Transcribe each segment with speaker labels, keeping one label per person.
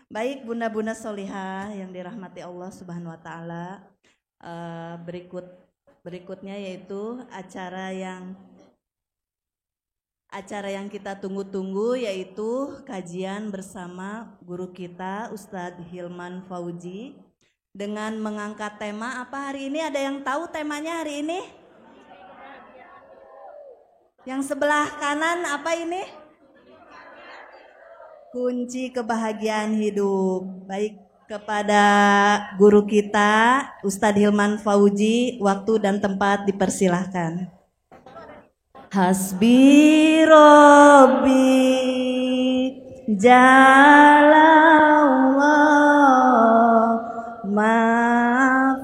Speaker 1: Baik bunda-bunda solihah yang dirahmati Allah Subhanahu wa taala. Berikutnya yaitu acara yang kita tunggu-tunggu, yaitu kajian bersama guru kita Ustadz Hilman Fauzi dengan mengangkat tema apa hari ini? Ada yang tahu temanya hari ini? Yang sebelah kanan apa ini? Kunci kebahagiaan hidup. Baik, kepada guru kita Ustadz Hilman Fauzi, waktu dan tempat dipersilahkan. Hasbi Rabbi Jalallah ma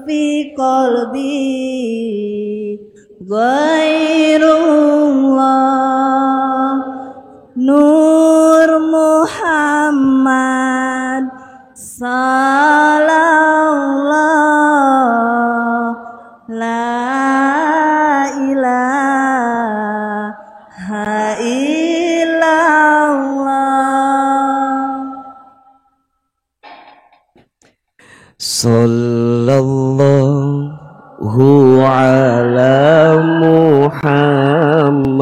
Speaker 1: fi qalbi ghairullah Nur Muhammad Sallallahu La ilaha illallah
Speaker 2: Sallallahu ala Muhammad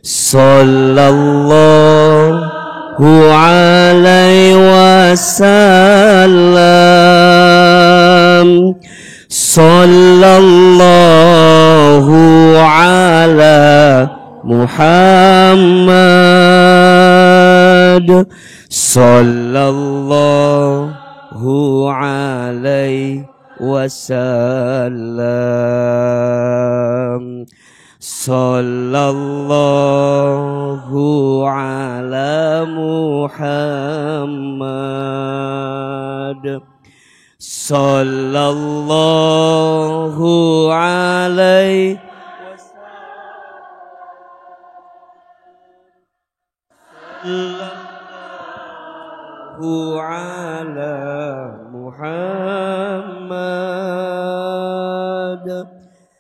Speaker 2: Sallallahu alaihi wasallam Sallallahu ala Muhammad Sallallahu alaihi wasallam Sallallahu ala Muhammad Sallallahu alaihi Sallallahu ala Muhammad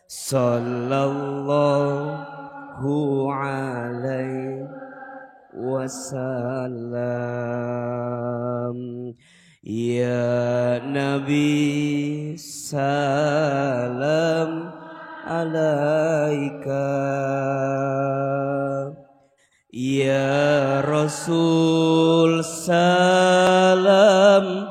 Speaker 2: Sallallahu alaihi wasallam Ya Nabi salam alaika Ya Rasul salam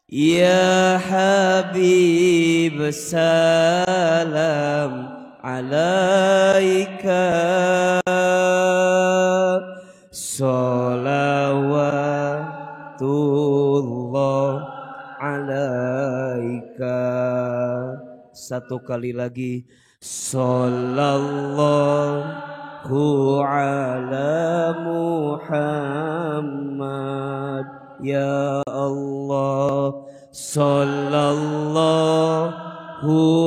Speaker 2: Ya Habib salam alaika Salawatullah alaika Satu kali lagi Sallallahu ala Muhammad Ya Allah Sallallahu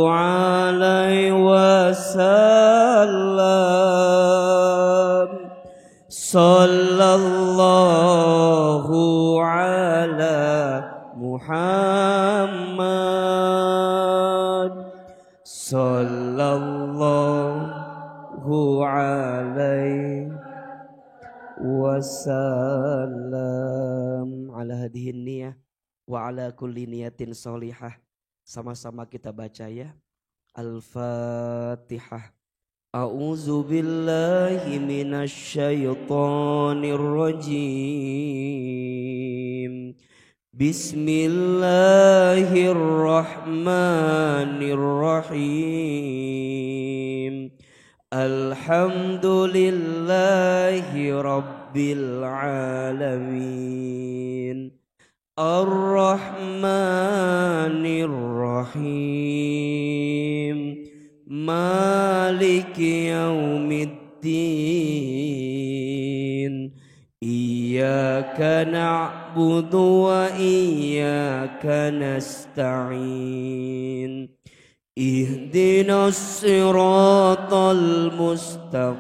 Speaker 2: alaihi wasallam Sallallahu ala Muhammad Sallallahu alaihi wasallam Ala hadihin niyah wa ala kulli niyatin solihah. Sama-sama kita baca ya. Al-Fatihah. A'udzu billahi minasy syaithanir rajim. Bismillahirrahmanirrahim. Alhamdulillahi rabbil alamin. Ar-Rahmanir-Rahim. Maliki yaumiddin. Iyyaka na'budu wa iyyaka nasta'in. Ihdinas siratal mustaqim.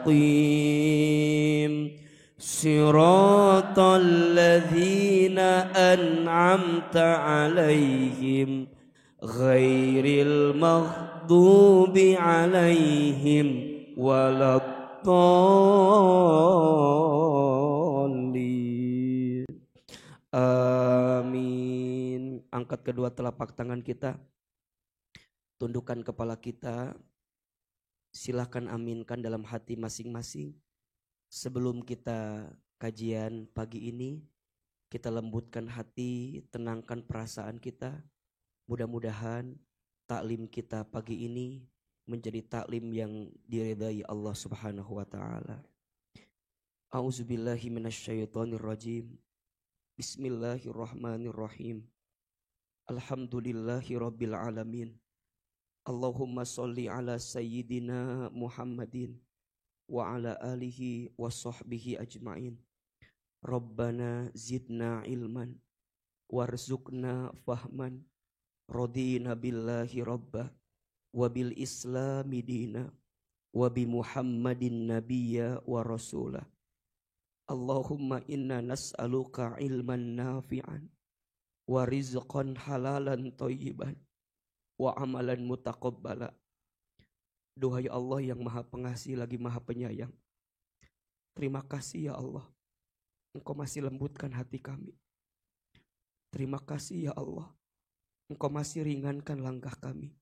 Speaker 2: Siratal ladzina an'amta 'alaihim ghairil maghdubi 'alaihim waladdallin. الضالين Amin. Angkat kedua telapak tangan kita, tundukkan kepala kita, silahkan aminkan dalam hati masing-masing. Sebelum kita kajian pagi ini, kita lembutkan hati, tenangkan perasaan kita. Mudah-mudahan taklim kita pagi ini menjadi taklim yang diridai Allah Subhanahu wa taala. A'udzubillahi minasyaitonirrajim. Bismillahirrahmanirrahim. Alhamdulillahi rabbil alamin. Allahumma sholli ala sayyidina Muhammadin wa ala alihi wa sahbihi ajma'in. Rabbana zidna ilman warzuqna fahman. Radina billahi rabba wa bil islami dina wa bi Muhammadin nabiyya wa rasulah. Allahumma inna nas'aluka ilman nafi'an wa rizqan halalan thayyiban wa amalan mutaqabbala. Duhai Allah yang maha pengasih lagi maha penyayang, terima kasih ya Allah, Engkau masih lembutkan hati kami. Terima kasih ya Allah, Engkau masih ringankan langkah kami.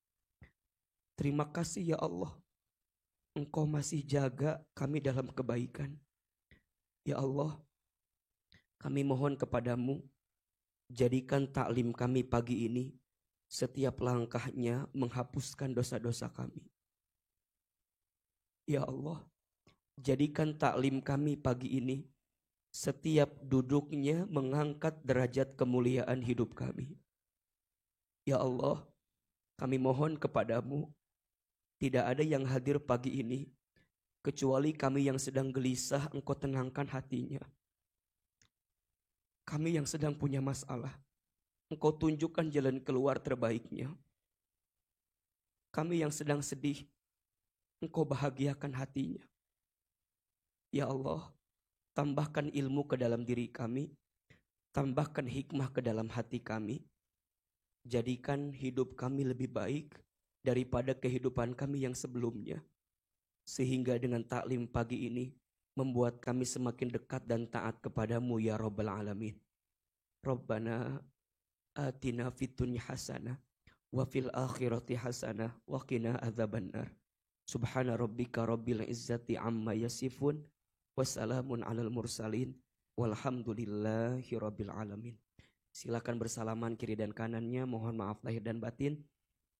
Speaker 2: Terima kasih ya Allah, Engkau masih jaga kami dalam kebaikan. Ya Allah, kami mohon kepadamu, jadikan taklim kami pagi ini setiap langkahnya menghapuskan dosa-dosa kami. Ya Allah, jadikan taklim kami pagi ini setiap duduknya mengangkat derajat kemuliaan hidup kami. Ya Allah, kami mohon kepadamu, tidak ada yang hadir pagi ini kecuali kami yang sedang gelisah, Engkau tenangkan hatinya. Kami yang sedang punya masalah, Engkau tunjukkan jalan keluar terbaiknya. Kami yang sedang sedih, Engkau bahagiakan hatinya. Ya Allah, tambahkan ilmu ke dalam diri kami, tambahkan hikmah ke dalam hati kami. Jadikan hidup kami lebih baik daripada kehidupan kami yang sebelumnya. Sehingga dengan taklim pagi ini membuat kami semakin dekat dan taat kepadamu ya Rabbal Alamin. Rabbana atina fid dunya hasanah wa fil akhirati hasanah wa qina adzabannar. Subhana rabbika rabbil izzati amma yasifun wa salamun alal mursalin walhamdulillahi rabbil alamin. Silakan bersalaman kiri dan kanannya, mohon maaf lahir dan batin.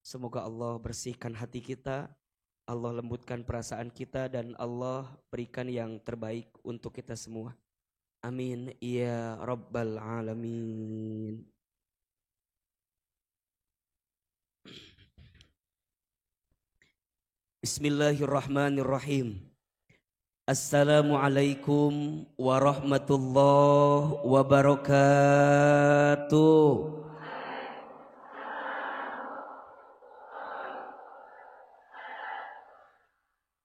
Speaker 2: Semoga Allah bersihkan hati kita, Allah lembutkan perasaan kita, dan Allah berikan yang terbaik untuk kita semua. Amin ya Rabbal Alamin. Bismillahirrahmanirrahim. Assalamualaikum warahmatullahi wabarakatuh.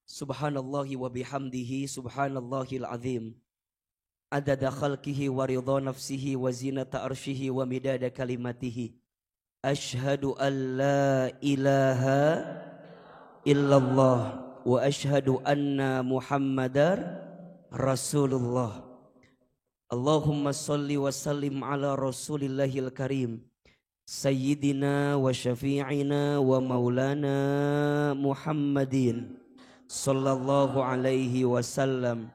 Speaker 2: Subhanallahi wa bihamdihi subhanallahil azim. Adada khalqihi wa ridha nafsihi wa zinata arshihi wa midada kalimatihi. Ashhadu an la ilaha illallah wa ashhadu anna Muhammadar Rasulullah. Allahumma salli wa sallim ala Rasulillahil Karim, Sayyidina wa syafi'ina wa maulana Muhammadin sallallahu alaihi wasallam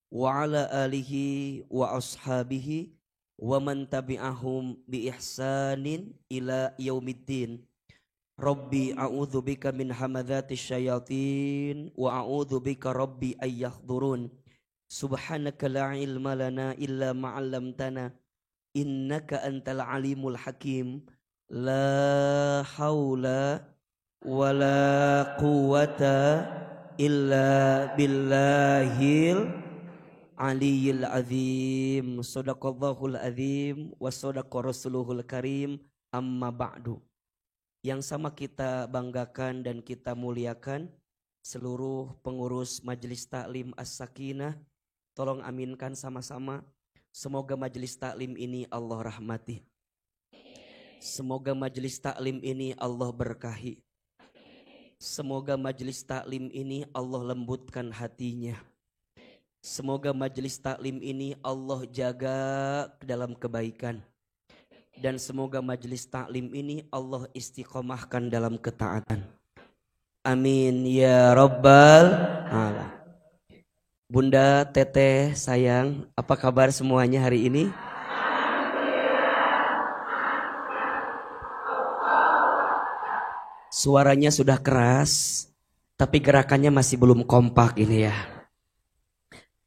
Speaker 2: wa ala alihi wa ashabihi wa man tabi'ahum bi ihsanin ila yaumiddin. Rabbi a'udzu bika min hamadzati syayatin wa a'udzu bika rabbi ay yahdurun. Subhanaka la ilma lana illa ma 'allamtana innaka antal alimul hakim. La haula wala quwata illa billahil aliyil azim. Sadaqallahul azim wa sadaqa rasuluhul karim. Amma ba'du. Yang sama kita banggakan dan kita muliakan seluruh pengurus Majelis Taklim As-Sakinah. Tolong aminkan sama-sama. Semoga majelis taklim ini Allah rahmati. Semoga majelis taklim ini Allah berkahi. Semoga majelis taklim ini Allah lembutkan hatinya. Semoga majelis taklim ini Allah jaga dalam kebaikan. Dan semoga majelis taklim ini Allah istiqomahkan dalam ketaatan. Amin ya rabbal alamin. Bunda, Teteh, sayang, apa kabar semuanya hari ini? Suaranya sudah keras, tapi gerakannya masih belum kompak ini ya.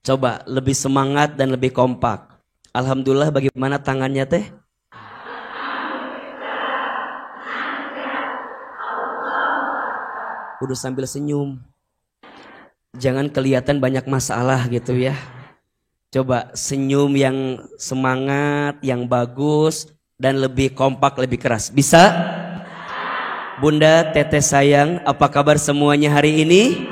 Speaker 2: Coba lebih semangat dan lebih kompak. Alhamdulillah, bagaimana tangannya Teh? Udah sambil senyum. Jangan kelihatan banyak masalah gitu ya. Coba senyum yang semangat, yang bagus, dan lebih kompak, lebih keras. Bisa? Bunda, Teteh sayang, apa kabar semuanya hari ini?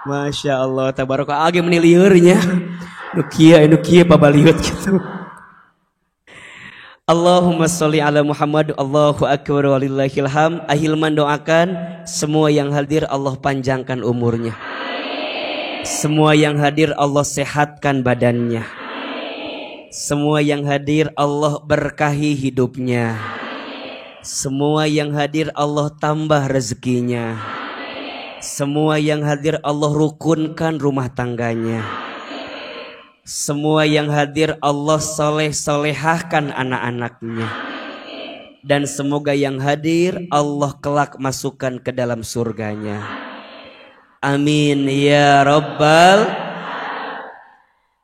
Speaker 2: Masya Allah, tabaraka age meniliurnya. Nukia pabaliut gitu. Allahumma sholli ala Muhammad. Allahu akbar walillahil ham. Ahilman doakan semua yang hadir Allah panjangkan umurnya. Semua yang hadir Allah sehatkan badannya. Semua yang hadir Allah berkahi hidupnya. Semua yang hadir Allah tambah rezekinya. Semua yang hadir Allah rukunkan rumah tangganya. Semua yang hadir Allah soleh-solehahkan anak-anaknya. Dan semoga yang hadir Allah kelak masukkan ke dalam surganya. Amin ya rabbal.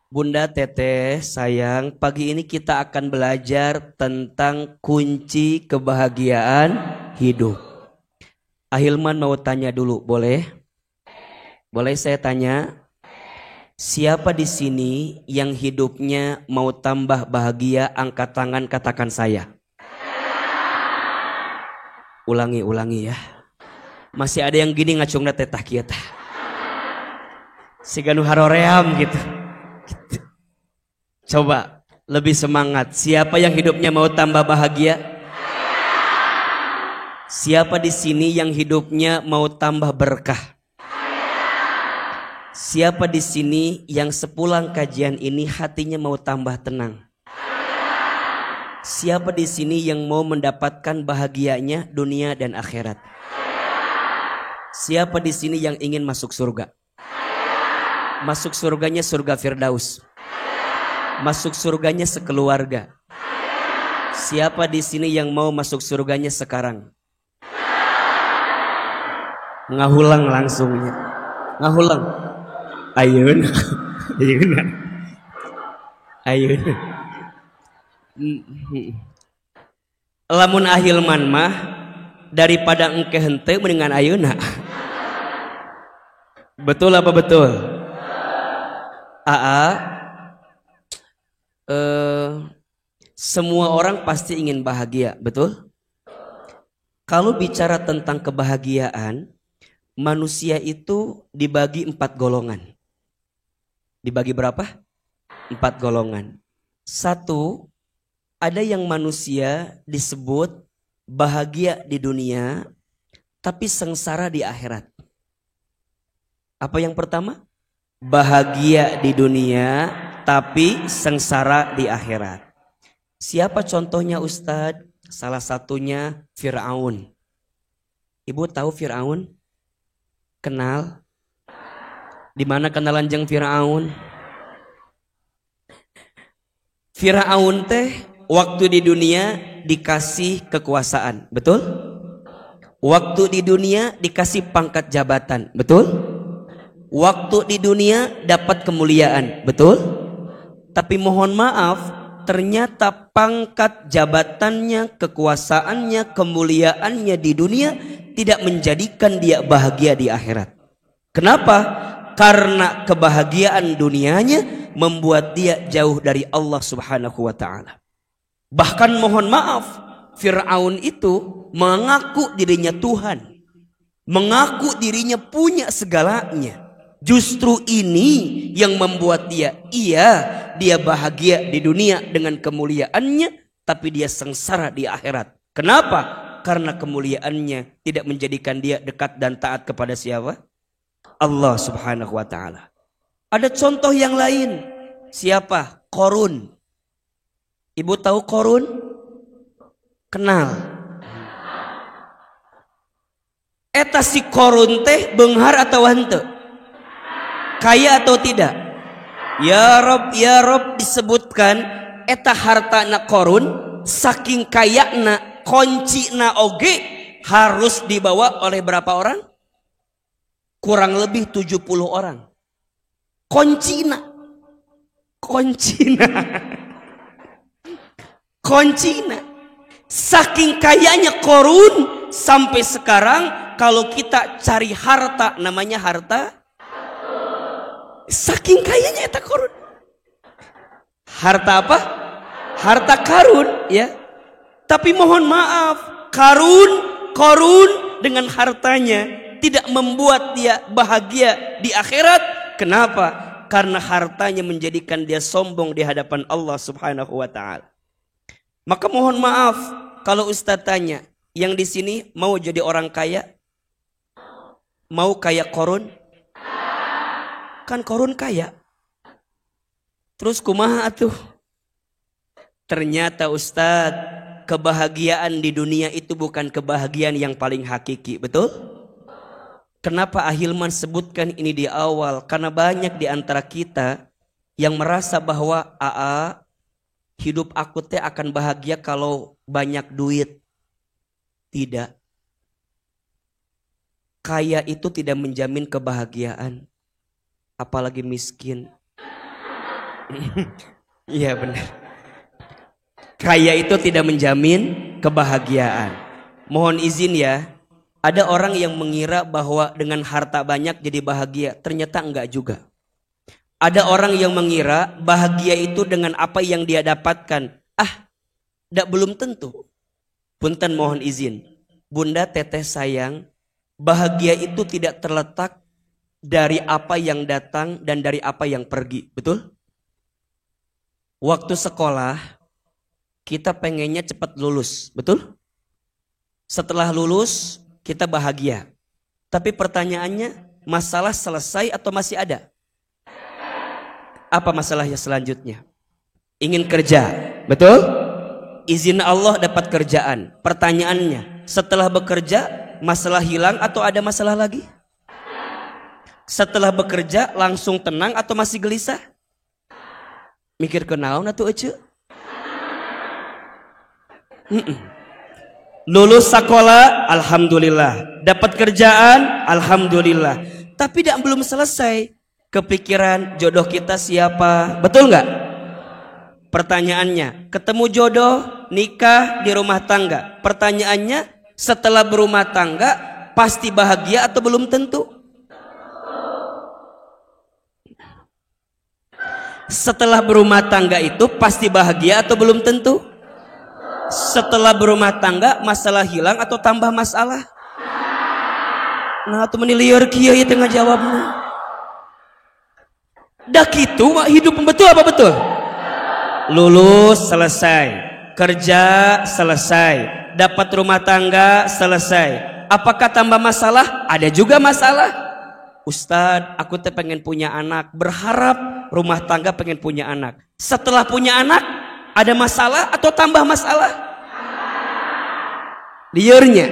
Speaker 2: Bunda, Teteh, sayang, pagi ini kita akan belajar tentang kunci kebahagiaan hidup. Ahilman mau tanya dulu, boleh? Boleh saya tanya? Siapa di sini yang hidupnya mau tambah bahagia? Angkat tangan, katakan saya. Ulangi ya. Masih ada yang gini ngacungna tetah kieta. Siganu haroream gitu. Coba lebih semangat. Siapa yang hidupnya mau tambah bahagia? Siapa di sini yang hidupnya mau tambah berkah? Siapa di sini yang sepulang kajian ini hatinya mau tambah tenang? Siapa di sini yang mau mendapatkan bahagianya dunia dan akhirat? Siapa di sini yang ingin masuk surga? Masuk surganya surga Firdaus. Masuk surganya sekeluarga. Siapa di sini yang mau masuk surganya sekarang? Ngahulang langsungnya. Ngahulang. Ayeuna. Lamun ahilman mah daripada engke henteu mendingan ayeuna. Betul apa betul? Semua orang pasti ingin bahagia, betul? Kalau bicara tentang kebahagiaan, manusia itu dibagi 4 golongan. Dibagi berapa? 4 golongan. 1, ada yang manusia disebut bahagia di dunia, tapi sengsara di akhirat. Apa yang pertama? Bahagia di dunia, tapi sengsara di akhirat. Siapa contohnya Ustadz? Salah satunya Fir'aun. Ibu tahu Fir'aun? Kenal? Di mana kenalan jeung Fir'aun? Fir'aun teh waktu di dunia dikasih kekuasaan, betul? Waktu di dunia dikasih pangkat jabatan, betul? Waktu di dunia dapat kemuliaan, betul? Tapi mohon maaf, ternyata pangkat jabatannya, kekuasaannya, kemuliaannya di dunia tidak menjadikan dia bahagia di akhirat. Kenapa? Karena kebahagiaan dunianya membuat dia jauh dari Allah Subhanahu wa ta'ala. Bahkan mohon maaf, Fir'aun itu mengaku dirinya Tuhan, mengaku dirinya punya segalanya. Justru ini yang membuat dia bahagia di dunia dengan kemuliaannya, tapi dia sengsara di akhirat. Kenapa? Karena kemuliaannya tidak menjadikan dia dekat dan taat kepada siapa? Allah Subhanahu wa taala. Ada contoh yang lain. Siapa? Qorun. Ibu tahu Qorun? Kenal. Eta si Qorun teh beunghar atau henteu? Kaya atau tidak? Ya Rob disebutkan eta hartana Qorun saking kayana koncina oge harus dibawa oleh berapa orang? Kurang lebih 70 orang. Koncina. Saking kayanya Qorun sampai sekarang kalau kita cari harta namanya harta. Saking kayanya eta Qorun. Harta apa? Harta karun ya. Tapi mohon maaf, Qorun dengan hartanya tidak membuat dia bahagia di akhirat. Kenapa? Karena hartanya menjadikan dia sombong di hadapan Allah Subhanahu wa taala. Maka mohon maaf kalau Ustaz tanya, yang di sini mau jadi orang kaya? Mau kayak Qorun? Kan Qorun kaya. Terus kumaha atuh? Ternyata Ustaz, kebahagiaan di dunia itu bukan kebahagiaan yang paling hakiki, betul? Kenapa Ahilman sebutkan ini di awal? Karena banyak di antara kita yang merasa bahwa hidup aku teh akan bahagia kalau banyak duit. Tidak. Kaya itu tidak menjamin kebahagiaan. Apalagi miskin. Iya benar. Kaya itu tidak menjamin kebahagiaan. Mohon izin ya. Ada orang yang mengira bahwa dengan harta banyak jadi bahagia. Ternyata enggak juga. Ada orang yang mengira bahagia itu dengan apa yang dia dapatkan. Belum tentu. Punten mohon izin. Bunda teteh sayang, bahagia itu tidak terletak dari apa yang datang dan dari apa yang pergi. Betul? Waktu sekolah, kita pengennya cepat lulus. Betul? Setelah lulus, kita bahagia. Tapi pertanyaannya, masalah selesai atau masih ada? Apa masalahnya selanjutnya? Ingin kerja, betul? Izin Allah dapat kerjaan. Pertanyaannya, setelah bekerja, masalah hilang atau ada masalah lagi? Setelah bekerja, langsung tenang atau masih gelisah? Mikir kenaon atuh ece? Lulus sekolah, alhamdulillah. Dapat kerjaan, alhamdulillah. Tapi belum selesai. Kepikiran jodoh kita siapa? Betul nggak? Pertanyaannya, ketemu jodoh, nikah di rumah tangga. Pertanyaannya, setelah berumah tangga, pasti bahagia atau belum tentu? Setelah berumah tangga itu pasti bahagia atau belum tentu? Setelah berumah tangga, masalah hilang atau tambah masalah? Nah, itu meniliar kieu ieu tengah jawabna. Dah kitu mah hidup betul apa betul? Lulus selesai, kerja selesai, dapat rumah tangga selesai. Apakah tambah masalah? Ada juga masalah. Ustadz, aku teh pengen punya anak, berharap rumah tangga pengen punya anak. Setelah punya anak, ada masalah atau tambah masalah? Liarnya.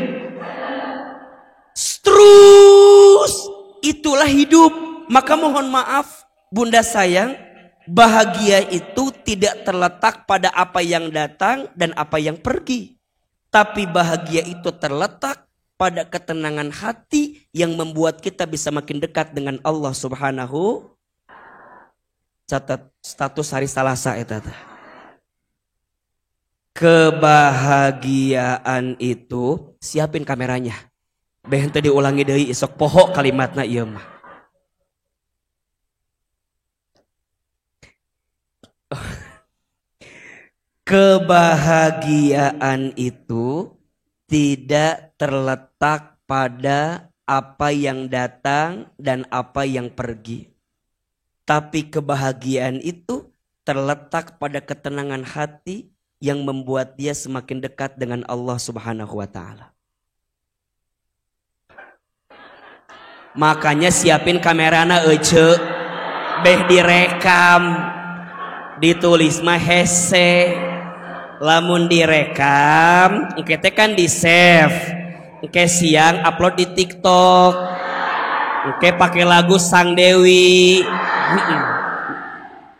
Speaker 2: Terus itulah hidup. Maka mohon maaf, Bunda sayang, bahagia itu tidak terletak pada apa yang datang dan apa yang pergi. Tapi bahagia itu terletak pada ketenangan hati yang membuat kita bisa makin dekat dengan Allah Subhanahu. Catat status hari Salasa eta. Kebahagiaan itu, siapin kameranya. Beh teu diulangi deui isok poho kalimatna ieu mah. Kebahagiaan itu tidak terletak pada apa yang datang dan apa yang pergi. Tapi kebahagiaan itu terletak pada ketenangan hati yang membuat dia semakin dekat dengan Allah Subhanahu wa taala. Makanya siapin kamerana ece, beh direkam, ditulis mah hese. Lamun direkam, engke teh kan di save, engke siang upload di TikTok, engke pakai lagu Sang Dewi.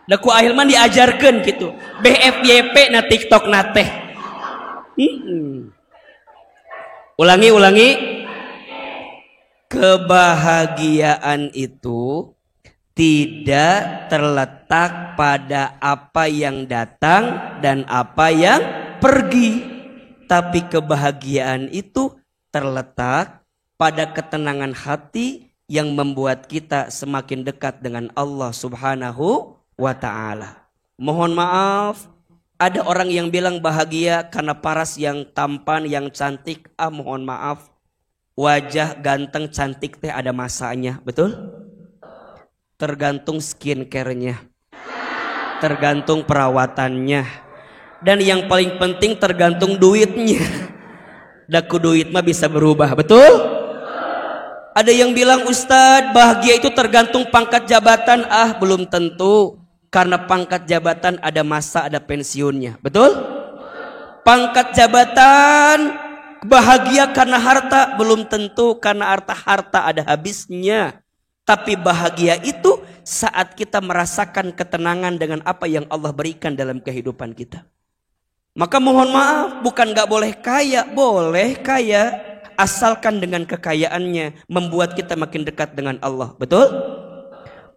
Speaker 2: Da ku Ahilman diajarkeun gitu, BFYP na TikTok na teh. Ulangi. Kebahagiaan itu tidak terletak pada apa yang datang dan apa yang pergi. Tapi kebahagiaan itu terletak pada ketenangan hati yang membuat kita semakin dekat dengan Allah Subhanahu wa ta'ala. Mohon maaf, ada orang yang bilang bahagia karena paras yang tampan, yang cantik. Mohon maaf, wajah ganteng cantik teh ada masanya, betul? Tergantung skincare-nya, tergantung perawatannya, dan yang paling penting tergantung duitnya. Daku duit mah bisa berubah, betul? Ada yang bilang, Ustadz, bahagia itu tergantung pangkat jabatan. Belum tentu, karena pangkat jabatan ada masa, ada pensiunnya, betul? Pangkat jabatan bahagia karena harta, belum tentu, karena harta ada habisnya. Tapi bahagia itu saat kita merasakan ketenangan dengan apa yang Allah berikan dalam kehidupan kita. Maka mohon maaf, bukan gak boleh kaya, boleh kaya, asalkan dengan kekayaannya membuat kita makin dekat dengan Allah, betul?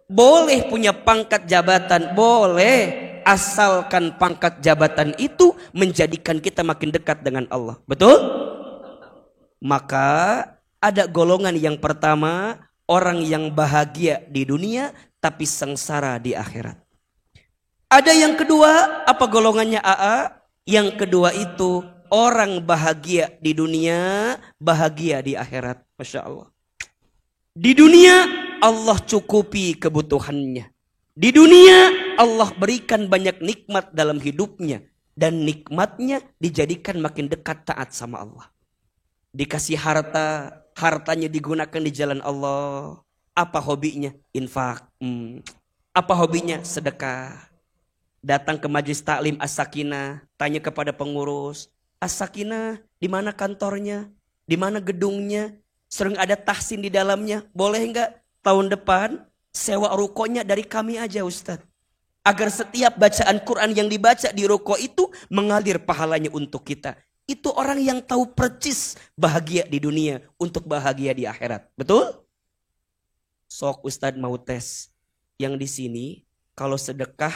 Speaker 2: Boleh punya pangkat jabatan, boleh, asalkan pangkat jabatan itu menjadikan kita makin dekat dengan Allah, betul? Maka ada golongan yang pertama, orang yang bahagia di dunia tapi sengsara di akhirat. Ada yang kedua, apa golongannya AA? Yang kedua itu orang bahagia di dunia, bahagia di akhirat. Masya Allah. Di dunia Allah cukupi kebutuhannya. Di dunia Allah berikan banyak nikmat dalam hidupnya. Dan nikmatnya dijadikan makin dekat taat sama Allah. Dikasih harta, hartanya digunakan di jalan Allah. Apa hobinya? Infak. Apa hobinya? Sedekah. Datang ke majelis taklim As-Sakinah, tanya kepada pengurus, As-Sakinah, di mana kantornya? Di mana gedungnya? Sering ada tahsin di dalamnya. Boleh enggak tahun depan sewa rukonya dari kami aja, Ustadz? Agar setiap bacaan Quran yang dibaca di ruko itu mengalir pahalanya untuk kita. Itu orang yang tahu percis bahagia di dunia untuk bahagia di akhirat. Betul? Sok Ustadz mau tes. Yang di sini kalau sedekah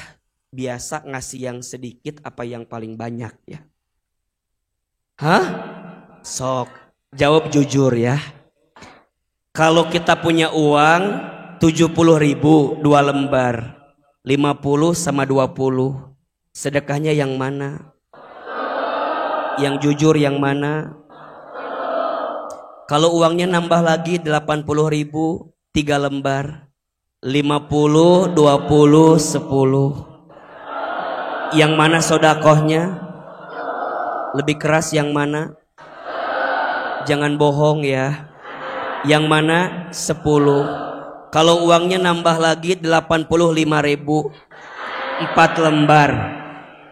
Speaker 2: biasa ngasih yang sedikit apa yang paling banyak ya? Hah? Sok. Jawab jujur ya. Kalau kita punya uang 70.000 2 lembar. 50 sama 20. Sedekahnya yang mana? Yang jujur yang mana? Kalau uangnya nambah lagi 80.000 3 lembar. 50, 20, 10. Yang mana sodakohnya? Lebih keras yang mana? Jangan bohong ya. Yang mana? 10. Kalau uangnya nambah lagi 85.000 4 lembar.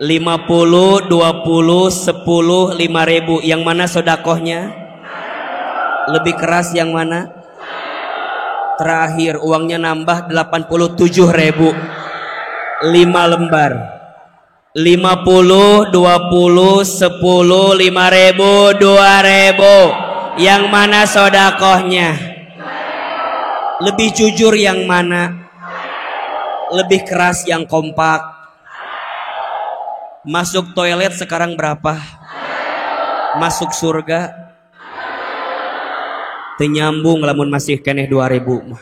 Speaker 2: 50, 20, 10, 5.000. Yang mana sodakohnya? Lebih keras yang mana? Terakhir uangnya nambah 87.000 5 lembar. 50, 20, 10, 5.000, 2.000. Yang mana sodakohnya? Lebih jujur yang mana? Lebih keras yang kompak. Masuk toilet sekarang berapa? Masuk surga? Tenyambung lamun masih keneh 2.000.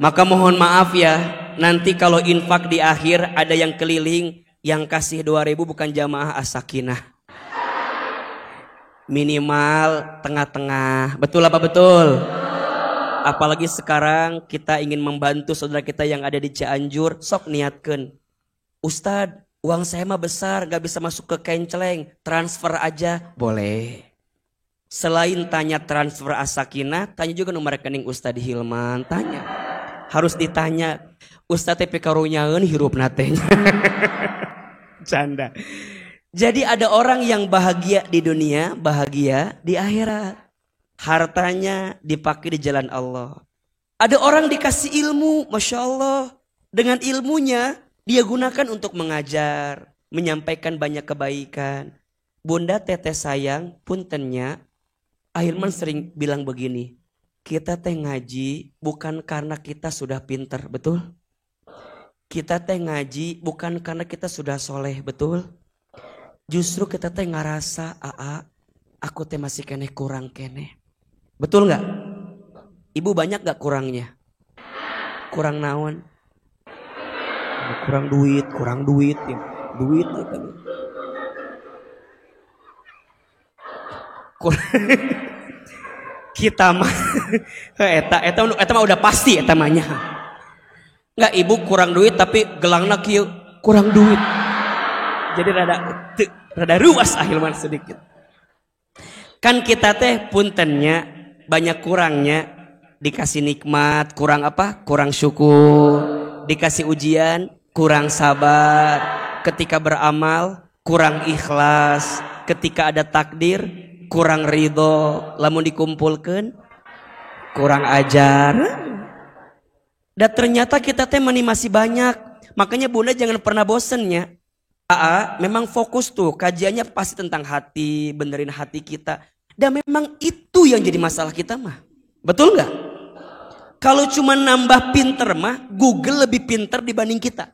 Speaker 2: Maka mohon maaf ya, nanti kalau infak di akhir ada yang keliling, yang kasih 2.000 bukan jamaah As-Sakinah. Minimal tengah-tengah. Betul apa betul? Apalagi sekarang kita ingin membantu saudara kita yang ada di Cianjur. Sok niatkan, Ustadz, Uang saya mah besar, gak bisa masuk ke kenceleng, transfer aja, boleh. Selain tanya transfer Asakina, tanya juga nomor rekening Ustadz Hilman, tanya. Harus ditanya, Ustadz TP karunyaeun hirup natenya. Canda. Jadi ada orang yang bahagia di dunia, bahagia di akhirat. Hartanya dipakai di jalan Allah. Ada orang dikasih ilmu, Masya Allah. Dengan ilmunya, dia gunakan untuk mengajar, menyampaikan banyak kebaikan. Bunda teteh sayang, puntennya, Ahilman sering bilang begini, kita teh ngaji bukan karena kita sudah pinter, betul? Kita teh ngaji bukan karena kita sudah soleh, betul? Justru kita teh ngerasa, aku teh masih kene kurang kene. Betul nggak? Ibu banyak nggak kurangnya? Kurang naon? Kurang duit ya. Duit ya. Kita mah eta mah udah pasti eta mahnya. Enggak, ibu kurang duit tapi gelangna kieu kurang duit. Jadi rada ruas Ahilman sedikit. Kan kita teh puntennya banyak kurangnya, dikasih nikmat kurang apa? Kurang syukur. Dikasih ujian kurang sabar, ketika beramal kurang ikhlas, ketika ada takdir kurang ridho, lamun dikumpulkan kurang ajar. Dan ternyata kita teh masih banyak. Makanya Bunda jangan pernah bosennya. Memang fokus tuh kajiannya pasti tentang hati, benerin hati kita. Dan memang itu yang jadi masalah kita mah. Betul nggak? Kalau cuma nambah pinter mah, Google lebih pinter dibanding kita.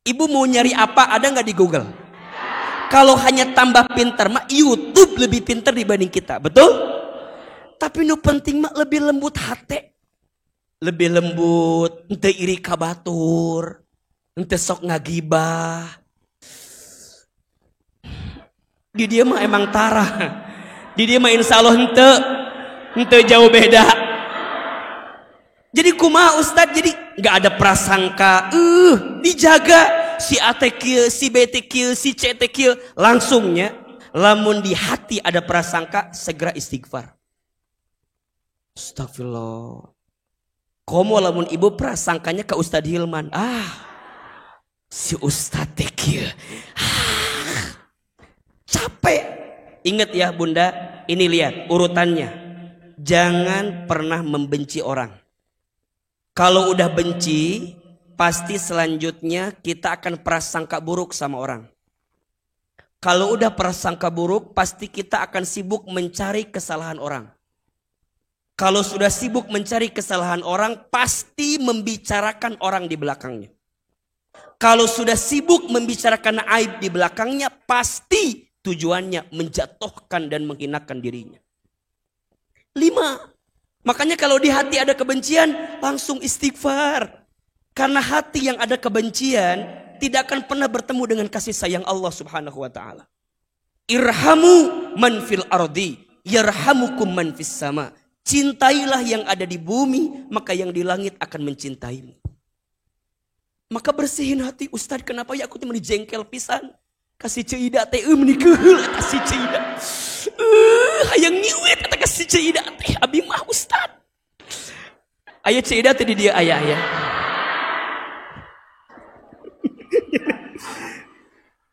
Speaker 2: Ibu mau nyari apa, ada nggak di Google? Kalau hanya tambah pinter mah, YouTube lebih pinter dibanding kita, betul? Tapi nu penting mah lebih lembut hati, lebih lembut, ente iri kabatur, ente sok ngagibah. Di dia mah emang tarah, di dia mah insya Allah ente jauh beda. Jadi kumaha Ustadz, jadi nggak ada prasangka, dijaga si A teh kieu, si B teh kieu, si C teh kieu, langsungnya lamun di hati ada prasangka segera istighfar. Astagfirullah. Komo lamun ibu prasangkanya ke Ustadz Hilman, si Ustadz teh kieu, capek. Ingat ya Bunda, ini lihat urutannya, jangan pernah membenci orang. Kalau udah benci, pasti selanjutnya kita akan prasangka buruk sama orang. Kalau udah prasangka buruk, pasti kita akan sibuk mencari kesalahan orang. Kalau sudah sibuk mencari kesalahan orang, pasti membicarakan orang di belakangnya. Kalau sudah sibuk membicarakan aib di belakangnya, pasti tujuannya menjatuhkan dan menghinakan dirinya. 5. Makanya kalau di hati ada kebencian, langsung istighfar. Karena hati yang ada kebencian tidak akan pernah bertemu dengan kasih sayang Allah Subhanahu wa taala. Irhamu man fil ardi, yarhamukum man fis sama. Cintailah yang ada di bumi, maka yang di langit akan mencintaimu. Maka bersihin hati, Ustadz kenapa ya aku meni jengkel pisan? Kasih ceuida teh meuni keheul kasih ceuida. Hayang nyiwet eta kasih ceuida teh abi mah Ustad. Aya ceuida teh di dieu aya.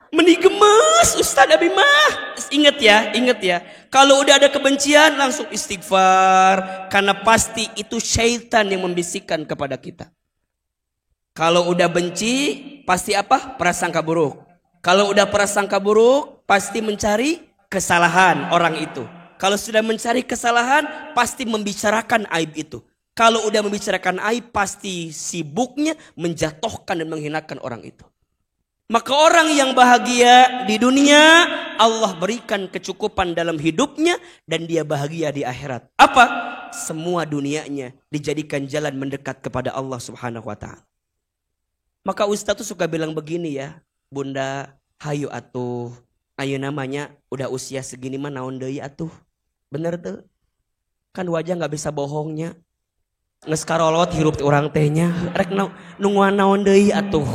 Speaker 2: Meuni gemes Ustad abi mah. Ingat ya. Kalau udah ada kebencian langsung istighfar, karena pasti itu syaitan yang membisikkan kepada kita. Kalau udah benci pasti apa? Prasangka buruk. Kalau udah prasangka buruk, pasti mencari kesalahan orang itu. Kalau sudah mencari kesalahan, pasti membicarakan aib itu. Kalau udah membicarakan aib, pasti sibuknya menjatuhkan dan menghinakan orang itu. Maka orang yang bahagia di dunia, Allah berikan kecukupan dalam hidupnya dan dia bahagia di akhirat. Apa? Semua dunianya dijadikan jalan mendekat kepada Allah Subhanahu wa taala. Maka Ustaz tuh suka bilang begini ya, Bunda, hayu atuh, ayo namanya udah usia segini mah naon deui atuh. Bener tuh. Kan wajah nggak bisa bohongnya. Nges karolot hirup urang tehnya, rek nungguan naon deui atuh.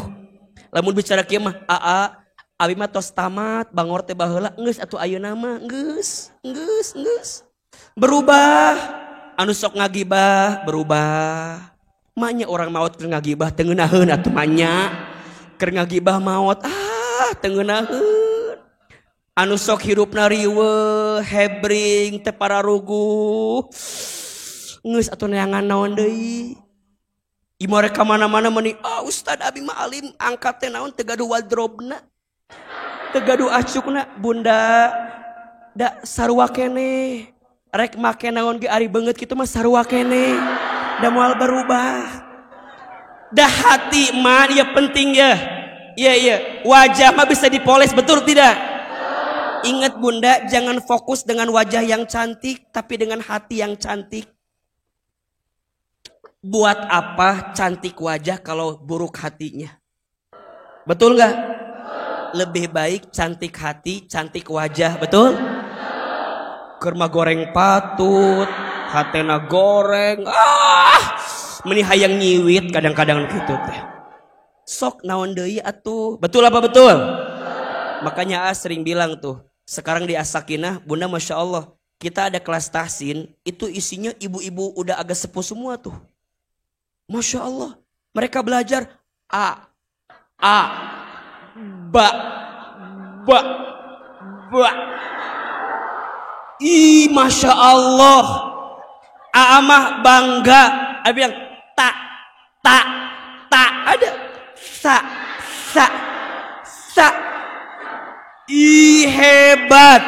Speaker 2: Lamun bicara kieu mah abi mah tos tamat bangor teh baheula geus atuh ayeuna mah geus. Berubah anu sok ngagibah berubah. Manya orang maot keur ngagibah teu ngeunaheun atuh manya. Keur ngagibah maot teu ngeunaheun. Anu sok hirupna riweuh hebring teu pararuguh. Geus atuh neangan naon deui. Imore ka mana-mana meni Ustad abi mah alim angkat teh naon teu gaduh wardrobe-na. Teu gaduh acukna bunda da sarua keneh. Rek make naon ge ari beungeut kitu mah sarua keneh. Da moal berubah. Da hati mah ieu penting ya. Iya. Wajah mah bisa dipoles betul tidak? Ingat bunda jangan fokus dengan wajah yang cantik tapi dengan hati yang cantik. Buat apa cantik wajah kalau buruk hatinya? Betul nggak? Lebih baik cantik hati, cantik wajah, betul? Kerma goreng patut, hatena goreng, meni hayang nyiwit kadang-kadang gitu teh. Sok naon deui atuh, betul apa betul? Makanya sering bilang tuh, sekarang di As-Sakinah, bunda masya Allah, kita ada kelas tahsin, itu isinya ibu-ibu udah agak sepuh semua tuh. Masya Allah, mereka belajar ba. Masya Allah, mah bangga. Abi yang tak ada sa. Hebat.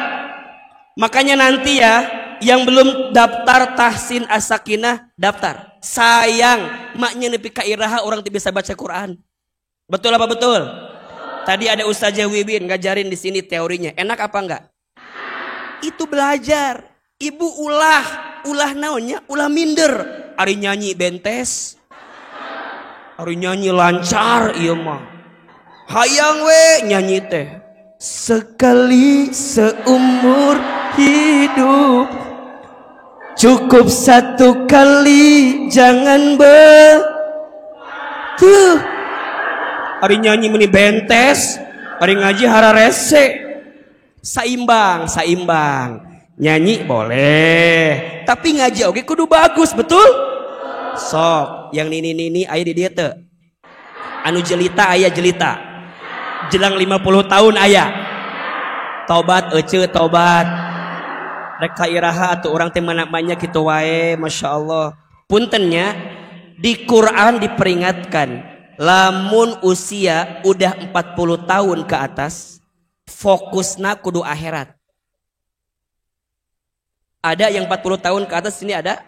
Speaker 2: Makanya nanti ya, yang belum daftar tahsin As-Sakinah daftar. Sayang, maknya nepi ka iraha orang tidak bisa baca Quran. Betul apa betul? Tadi ada Ustazah Wibin ngajarin di sini teorinya. Enak apa enggak? Itu belajar. Ibu ulah naonnya, ulah minder. Ari nyanyi bentes. Ari nyanyi lancar ieu mah. Hayang we nyanyi teh. Sekali seumur hidup cukup satu kali, jangan tuh. Hari nyanyi meni bentes, hari ngaji hararese. Saimbang. Nyanyi boleh, tapi ngaji oke kudu bagus, betul? Sok, yang nini aya di dieu teu. Anu jelita aya jelita. Jelang 50 tahun aya. Tobat ece tobat. Rek iraha atuh urang teh mana-mana kitu wae, masya Allah. Puntennya di Quran diperingatkan, lamun usia udah 40 tahun ke atas, fokusna kudu akhirat. Ada yang 40 tahun ke atas sini ada?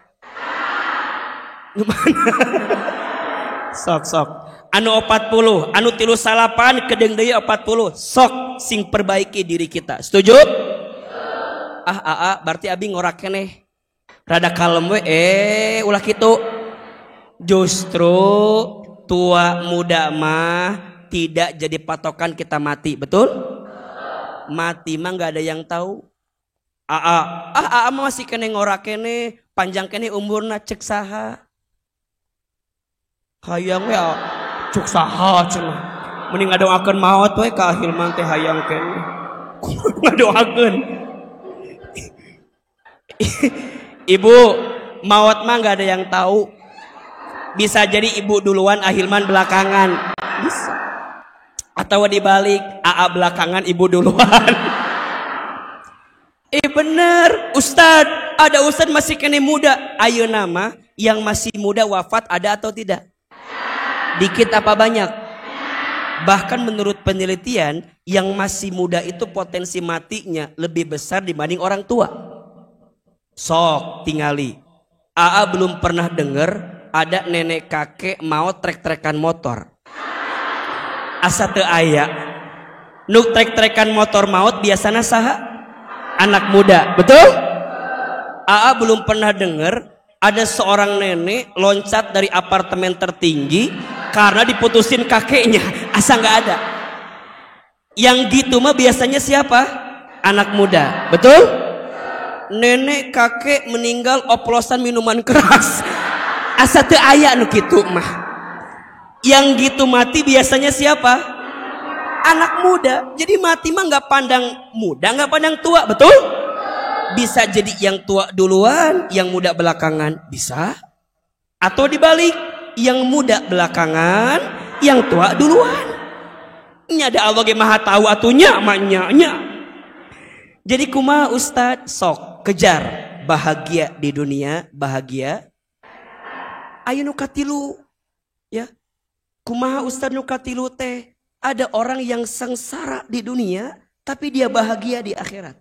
Speaker 2: Sok. Anu 40, anu 39 kedeng deui 40. Sok sing perbaiki diri kita. Setuju? Berarti abi ngorak keneh. Rada kalem we ulah kitu. Justru tua muda mah tidak jadi patokan kita mati, betul? Mati mah nggak ada yang tahu. Masih kene ngorak kene, panjang kene umurna cek saha. Hayang we cek saha cenah. Mending ngadoakeun maot we ka Hilman teh hayang kene. Ngadoakeun. Ibu maut mah nggak ada yang tahu. Bisa jadi ibu duluan, Ahilman belakangan. Bisa. Atau dibalik, belakangan, ibu duluan. Bener, Ustad. Ada Ustad masih kene muda. Ayo nama yang masih muda wafat ada atau tidak? Dikit apa banyak? Bahkan menurut penelitian, yang masih muda itu potensi matinya lebih besar dibanding orang tua. Sok tingali. Belum pernah dengar ada nenek kakek mau trek-trekan motor. Asa teu aya. Nu trek-trekan motor maut biasana saha? Anak muda, betul? Belum pernah dengar ada seorang nenek loncat dari apartemen tertinggi karena diputusin kakeknya. Asa nggak ada. Yang gitu mah biasanya siapa? Anak muda, betul? Nenek kakek meninggal oplosan minuman keras. Asa teu aya nu kitu mah. Yang gitu mati biasanya siapa? anak muda. Jadi mati mah nggak pandang muda, nggak pandang tua, betul? Bisa jadi yang tua duluan, yang muda belakangan, bisa. Atau dibalik, yang muda belakangan, yang tua duluan. Ini ada Allah yang maha tahu atunya, maknya. Jadi kumaha Ustad, sok kejar bahagia di dunia, bahagia. Ayo nukatilu, ya. Kumaha Ustad nukatilu teh. Ada orang yang sengsara di dunia, tapi dia bahagia di akhirat.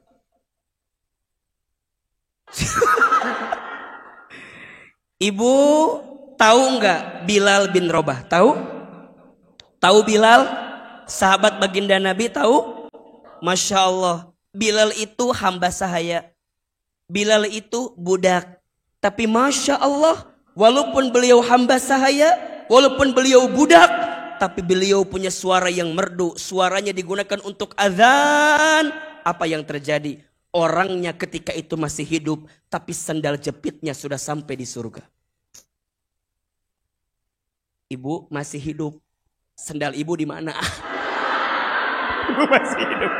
Speaker 2: Ibu tahu nggak Bilal bin Robah? Tahu? Tahu Bilal? Sahabat baginda Nabi tahu? Masya Allah. Bilal itu hamba sahaya. Bilal itu budak. Tapi Masya Allah, walaupun beliau hamba sahaya, walaupun beliau budak, tapi beliau punya suara yang merdu. Suaranya digunakan untuk azan. Apa yang terjadi? Orangnya ketika itu masih hidup, tapi sandal jepitnya sudah sampai di surga. Ibu masih hidup. Sandal ibu di mana? Ibu masih hidup.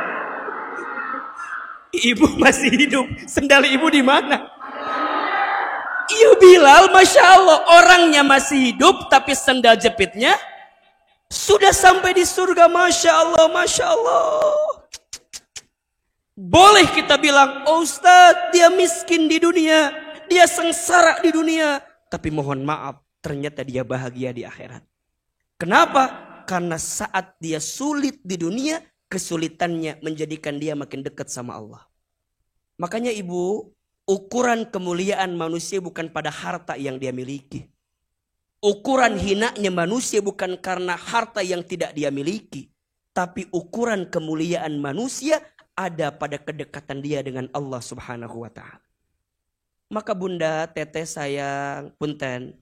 Speaker 2: Ibu masih hidup. Sandal ibu di mana? Iya Bilal, Masya Allah. Orangnya masih hidup, tapi sandal jepitnya sudah sampai di surga. Masya Allah, Masya Allah. Boleh kita bilang, oh Ustadz, dia miskin di dunia, dia sengsara di dunia. Tapi mohon maaf, ternyata dia bahagia di akhirat. Kenapa? Karena saat dia sulit di dunia, kesulitannya menjadikan dia makin dekat sama Allah. Makanya ibu, ukuran kemuliaan manusia bukan pada harta yang dia miliki. Ukuran hinanya manusia bukan karena harta yang tidak dia miliki. Tapi ukuran kemuliaan manusia ada pada kedekatan dia dengan Allah Subhanahu wa ta'ala. Maka bunda, teteh sayang, punten.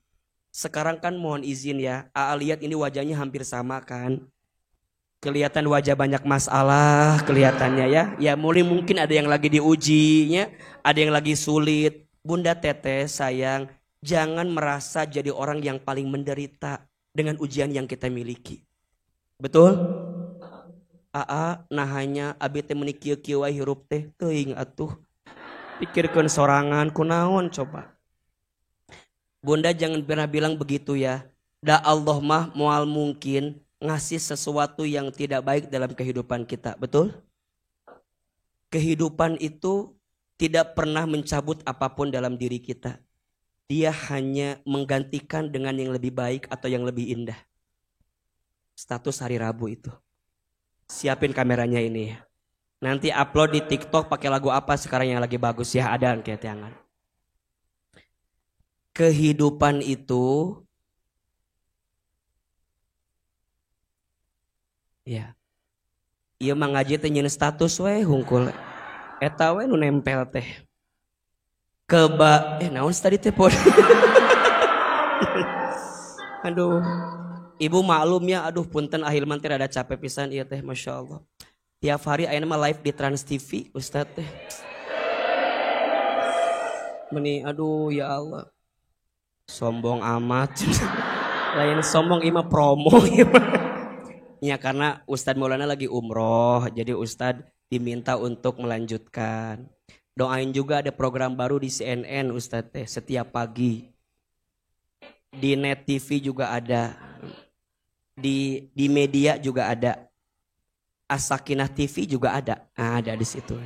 Speaker 2: Sekarang kan mohon izin ya. Aa lihat ini wajahnya hampir sama kan. Kelihatan wajah banyak masalah kelihatannya ya. Ya mulai mungkin ada yang lagi diujinya. Ada yang lagi sulit. Bunda, teteh sayang. Jangan merasa jadi orang yang paling menderita dengan ujian yang kita miliki. Betul? Aa nahanya abi teh meuni kieu-kieu wae hirup teh teuing atuh. Pikirkeun sorangan kunaon coba. Bunda jangan pernah bilang begitu ya. Da Allah mah moal mungkin ngasih sesuatu yang tidak baik dalam kehidupan kita, betul? Kehidupan itu tidak pernah mencabut apapun dalam diri kita. Dia hanya menggantikan dengan yang lebih baik atau yang lebih indah. Status hari Rabu itu. Siapin kameranya ini. Nanti upload di TikTok pakai lagu apa sekarang yang lagi bagus ya, ada ketengan. Kehidupan itu ya. Ieu mah ngaji teh nyeun status we hungkul. Eta we nu nempel teh. Naon tadi teh pod. Aduh. Ibu maklum ya, aduh punten ahilman teh rada capek pisan ieu teh, Masya Allah. Tiap hari ayeuna mah live di Trans TV, Ustaz teh. Meni aduh ya Allah. Sombong amat. Lain sombong ieu mah promo ieu mah. Ya karena Ustadz Maulana lagi umroh, jadi Ustadz diminta untuk melanjutkan. Doain juga ada program baru di CNN Ustadz teh setiap pagi. Di Net TV juga ada. Di media juga ada. As-Sakinah TV juga ada. Nah, ada di situ.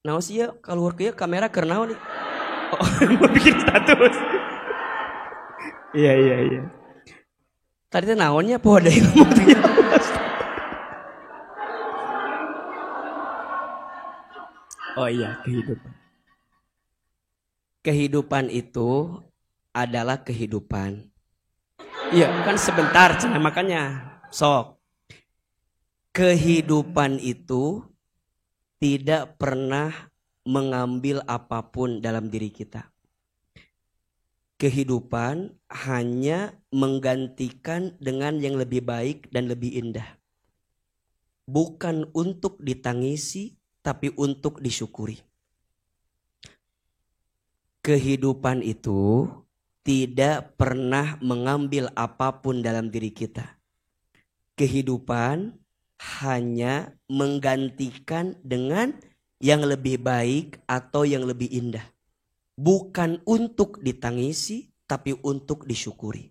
Speaker 2: Nah sih ya kalau kieu kamera keur naon? Oh, mau bikin status. Iya. Tadi teh naonnya poho deui ngomong. Oh iya, kehidupan. Kehidupan itu adalah kehidupan. Iya, kan sebentar, makanya sok. Kehidupan itu tidak pernah mengambil apapun dalam diri kita. Kehidupan hanya menggantikan dengan yang lebih baik dan lebih indah. Bukan untuk ditangisi, tapi untuk disyukuri. Kehidupan itu tidak pernah mengambil apapun dalam diri kita. Kehidupan hanya menggantikan dengan yang lebih baik atau yang lebih indah. Bukan untuk ditangisi, tapi untuk disyukuri.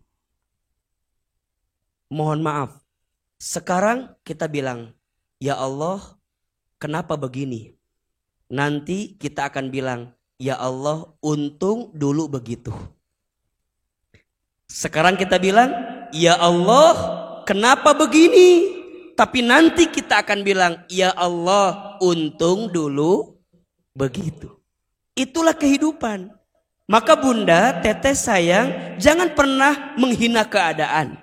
Speaker 2: Mohon maaf, sekarang kita bilang, ya Allah, kenapa begini? Nanti kita akan bilang, ya Allah, untung dulu begitu. Sekarang kita bilang, ya Allah, kenapa begini? Tapi nanti kita akan bilang, ya Allah, untung dulu begitu. Itulah kehidupan. Maka bunda, teteh sayang, jangan pernah menghina keadaan.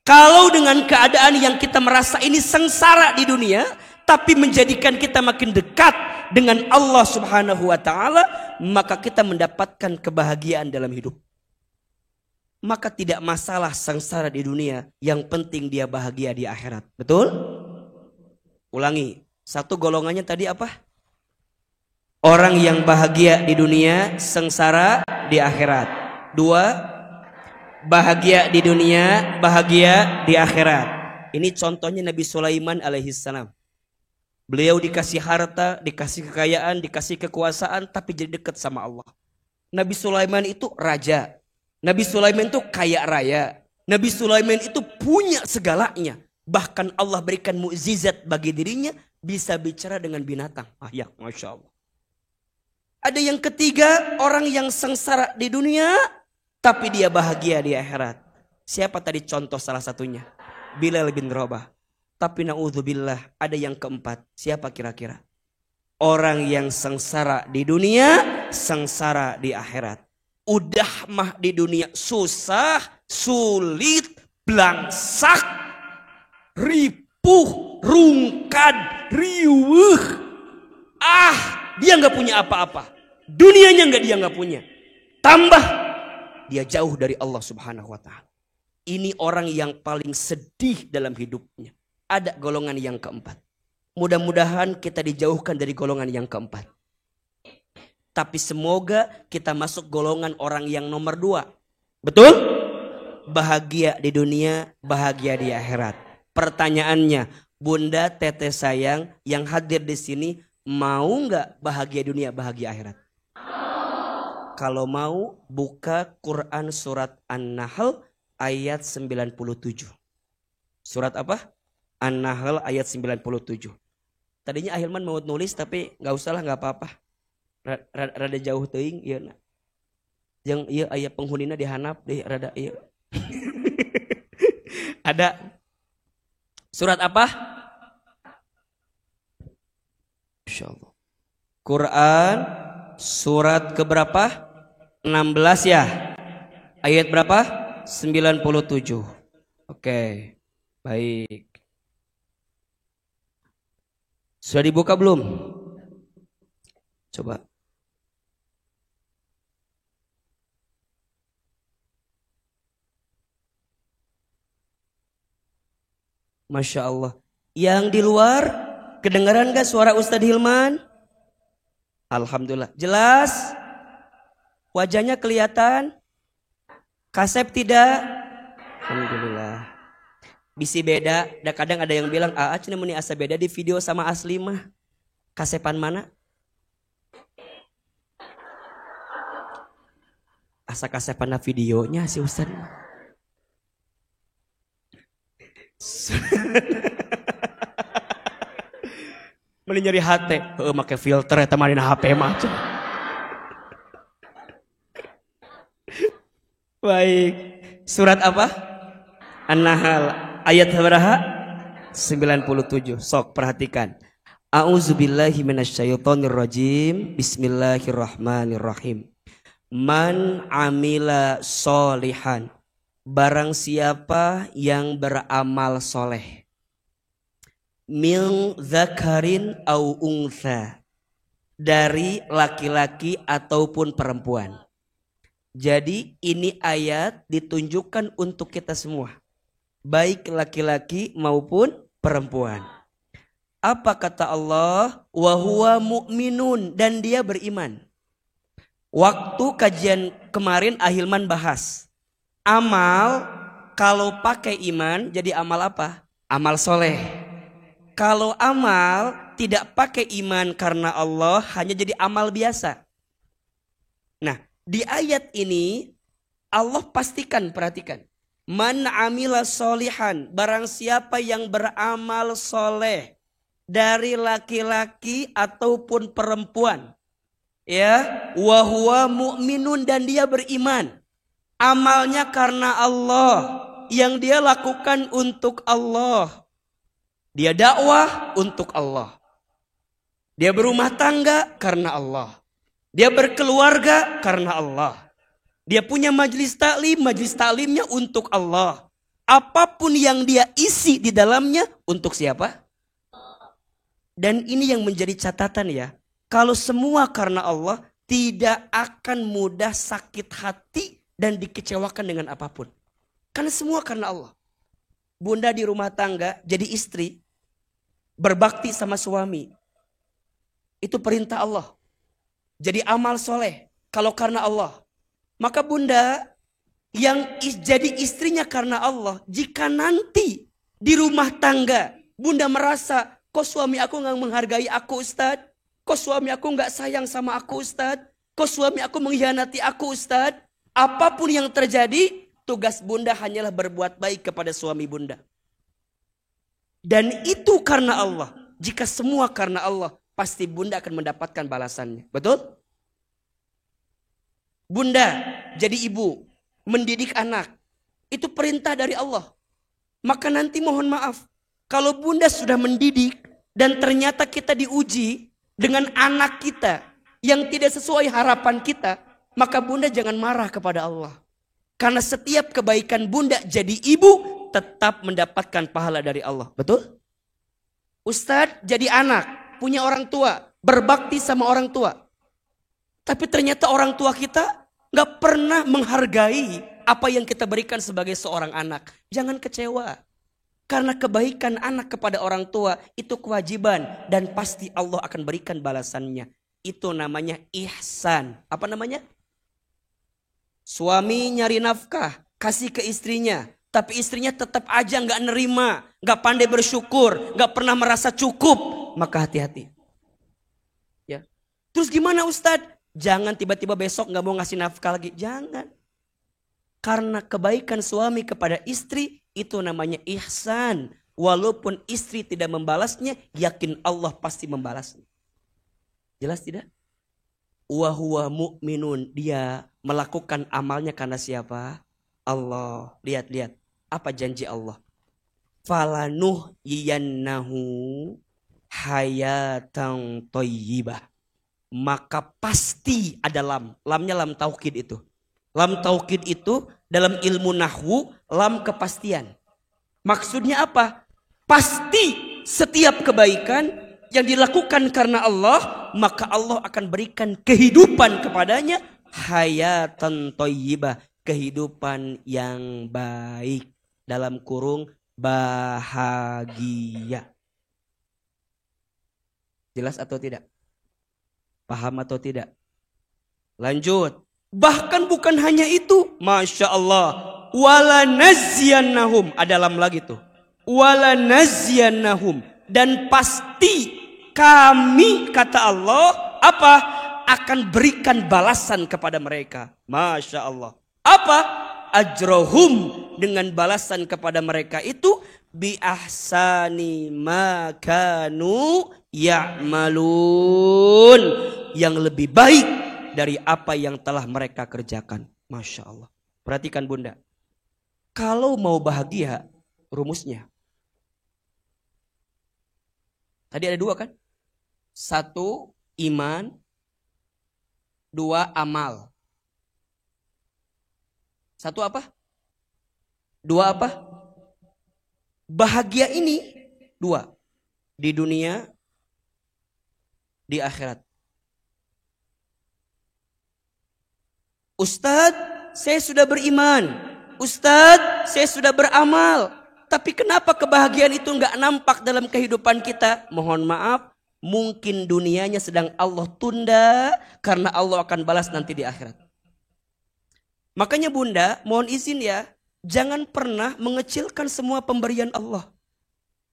Speaker 2: Kalau dengan keadaan yang kita merasa ini sengsara di dunia, tapi menjadikan kita makin dekat dengan Allah Subhanahu wa ta'ala, maka kita mendapatkan kebahagiaan dalam hidup. Maka tidak masalah sengsara di dunia, yang penting dia bahagia di akhirat. Betul? Ulangi, satu golongannya tadi apa? Orang yang bahagia di dunia, sengsara di akhirat. Dua, bahagia di dunia, bahagia di akhirat. Ini contohnya Nabi Sulaiman alaihissalam. Beliau dikasih harta, dikasih kekayaan, dikasih kekuasaan, tapi jadi dekat sama Allah. Nabi Sulaiman itu raja. Nabi Sulaiman itu kaya raya. Nabi Sulaiman itu punya segalanya. Bahkan Allah berikan mukjizat bagi dirinya, bisa bicara dengan binatang. Ah ya, Masya Allah. Ada yang ketiga, orang yang sengsara di dunia, tapi dia bahagia di akhirat. Siapa tadi contoh salah satunya? Bilal bin Rabah. Tapi na'udzubillah, ada yang keempat. Siapa kira-kira? Orang yang sengsara di dunia, sengsara di akhirat. Udah mah di dunia susah, sulit, blangsak, ripuh, rungkad, riuh. Dia nggak punya apa-apa. Dunianya dia nggak punya. Tambah dia jauh dari Allah Subhanahu wa ta'ala. Ini orang yang paling sedih dalam hidupnya. Ada golongan yang keempat. Mudah-mudahan kita dijauhkan dari golongan yang keempat. Tapi semoga kita masuk golongan orang yang nomor 2. Betul? Bahagia di dunia, bahagia di akhirat. Pertanyaannya, bunda, teteh sayang yang hadir di sini, mau nggak bahagia dunia, bahagia akhirat? Kalau mau, buka Quran surat An-Nahl ayat 97. Surat apa? An-Nahl ayat 97. Tadinya Ahilman mau nulis tapi nggak usah lah, nggak apa-apa. Rada jauh teuing ieu. Yang ieu aya penghunina dihanap deh rada ieu. Ada surat apa? Insyaallah. Quran surat keberapa? 16 ya. Ayat berapa? 97. Oke. Baik. Sudah dibuka belum? Coba. Masya Allah. Yang di luar, kedengaran gak suara Ustadz Hilman? Alhamdulillah. Jelas? Wajahnya kelihatan? Kasep tidak? Alhamdulillah. Bisi beda. Kadang ada yang bilang, cenah meni asa beda di video sama asli mah. Kasepan mana? Asa kasepan videonya si Ustadz. Mending nyari HP, make filter eta mah dina HP mah. Baik. Surat apa? An-Nahl ayat berapa? 97. Sok perhatikan. A'udzubillahi minasyaitonirrajim. Bismillahirrahmanirrahim. Man amila solihan. Barang siapa yang beramal soleh. Min zakarin au untha. Dari laki-laki ataupun perempuan. Jadi ini ayat ditunjukkan untuk kita semua. Baik laki-laki maupun perempuan. Apa kata Allah? Wa huwa mu'minun. Dan dia beriman. Waktu kajian kemarin Ahilman bahas. Amal kalau pakai iman jadi amal apa? Amal soleh. Kalau amal tidak pakai iman karena Allah, hanya jadi amal biasa. Nah, di ayat ini Allah pastikan, perhatikan. Man amila solihan, barang siapa yang beramal soleh dari laki-laki ataupun perempuan, ya, wa huwa mu'minun, dan dia beriman. Amalnya karena Allah, yang dia lakukan untuk Allah. Dia dakwah untuk Allah. Dia berumah tangga karena Allah. Dia berkeluarga karena Allah. Dia punya majelis taklimnya untuk Allah. Apapun yang dia isi di dalamnya untuk siapa? Dan ini yang menjadi catatan ya. Kalau semua karena Allah, tidak akan mudah sakit hati dan dikecewakan dengan apapun. Karena semua karena Allah. Bunda di rumah tangga jadi istri, berbakti sama suami. Itu perintah Allah. Jadi amal soleh kalau karena Allah. Maka bunda yang jadi istrinya karena Allah, jika nanti di rumah tangga bunda merasa, kok suami aku gak menghargai aku Ustadz? Kok suami aku gak sayang sama aku Ustadz? Kok suami aku mengkhianati aku Ustadz? Apapun yang terjadi, tugas bunda hanyalah berbuat baik kepada suami bunda. Dan itu karena Allah. Jika semua karena Allah, pasti bunda akan mendapatkan balasannya. Betul? Bunda jadi ibu, mendidik anak, itu perintah dari Allah. Maka nanti mohon maaf, kalau bunda sudah mendidik dan ternyata kita diuji dengan anak kita yang tidak sesuai harapan kita, maka bunda jangan marah kepada Allah. Karena setiap kebaikan bunda jadi ibu tetap mendapatkan pahala dari Allah. Betul? Ustadz jadi anak, punya orang tua, berbakti sama orang tua. Tapi ternyata orang tua kita gak pernah menghargai apa yang kita berikan sebagai seorang anak. Jangan kecewa. Karena kebaikan anak kepada orang tua itu kewajiban. Dan pasti Allah akan berikan balasannya. Itu namanya ihsan. Apa namanya? Suami nyari nafkah, kasih ke istrinya. Tapi istrinya tetap aja gak nerima. Gak pandai bersyukur. Gak pernah merasa cukup. Maka hati-hati. Ya. Terus gimana Ustadz? Jangan tiba-tiba besok gak mau ngasih nafkah lagi. Jangan. Karena kebaikan suami kepada istri itu namanya ihsan. Walaupun istri tidak membalasnya, yakin Allah pasti membalasnya. Jelas tidak? Wa huwa mu'minun. Dia melakukan amalnya karena siapa? Allah. Lihat-lihat. Apa janji Allah? Falanuhyiyannahu hayatan thayyibah. Maka pasti ada lam. Lamnya lam taukid itu. Lam taukid itu dalam ilmu nahwu lam kepastian. Maksudnya apa? Pasti setiap kebaikan yang dilakukan karena Allah, maka Allah akan berikan kehidupan kepadanya, hayatan thayyibah, kehidupan yang baik, dalam kurung bahagia. Jelas atau tidak? Paham atau tidak? Lanjut. Bahkan bukan hanya itu. Masya Allah. Walanaziyannahum. Ada lam lagi tuh. Walanaziyannahum. Dan pasti kami, kata Allah, apa? Akan berikan balasan kepada mereka. Masya Allah. Apa? Ajrohum. Dengan balasan kepada mereka itu. Bi ahsani makanu ya'malun, yang lebih baik dari apa yang telah mereka kerjakan. Masya Allah. Perhatikan bunda. Kalau mau bahagia, rumusnya. Tadi ada dua kan? Satu, iman. Dua, amal. Satu apa? Dua apa? Bahagia ini dua. Di dunia, di akhirat. Ustadz, saya sudah beriman. Ustadz, saya sudah beramal. Tapi kenapa kebahagiaan itu nggak nampak dalam kehidupan kita? Mohon maaf, mungkin dunianya sedang Allah tunda karena Allah akan balas nanti di akhirat. Makanya bunda, mohon izin ya, jangan pernah mengecilkan semua pemberian Allah.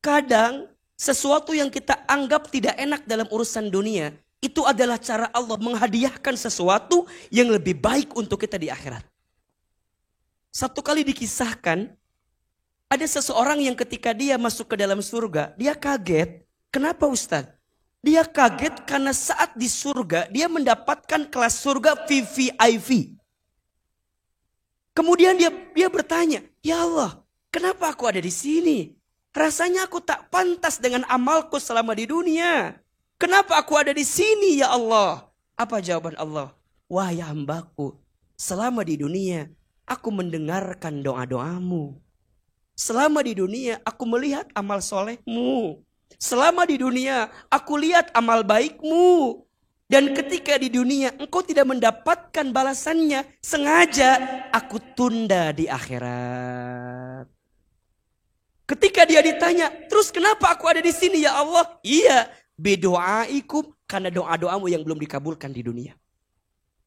Speaker 2: Kadang Sesuatu yang kita anggap tidak enak dalam urusan dunia, itu adalah cara Allah menghadiahkan sesuatu yang lebih baik untuk kita di akhirat. Satu kali dikisahkan, ada seseorang yang ketika dia masuk ke dalam surga, dia kaget. Kenapa Ustaz? Dia kaget karena saat di surga, dia mendapatkan kelas surga VVIP. Kemudian dia bertanya, ya Allah, kenapa aku ada di sini? Rasanya aku tak pantas dengan amalku selama di dunia. Kenapa aku ada di sini ya Allah? Apa jawaban Allah? Wahai hambaku, selama di dunia aku mendengarkan doa-doamu. Selama di dunia aku melihat amal solehmu. Selama di dunia aku lihat amal baikmu. Dan ketika di dunia engkau tidak mendapatkan balasannya, sengaja aku tunda di akhirat. Ketika dia ditanya, terus kenapa aku ada di sini ya Allah? Iya, bidoaikum, karena doa-doamu yang belum dikabulkan di dunia.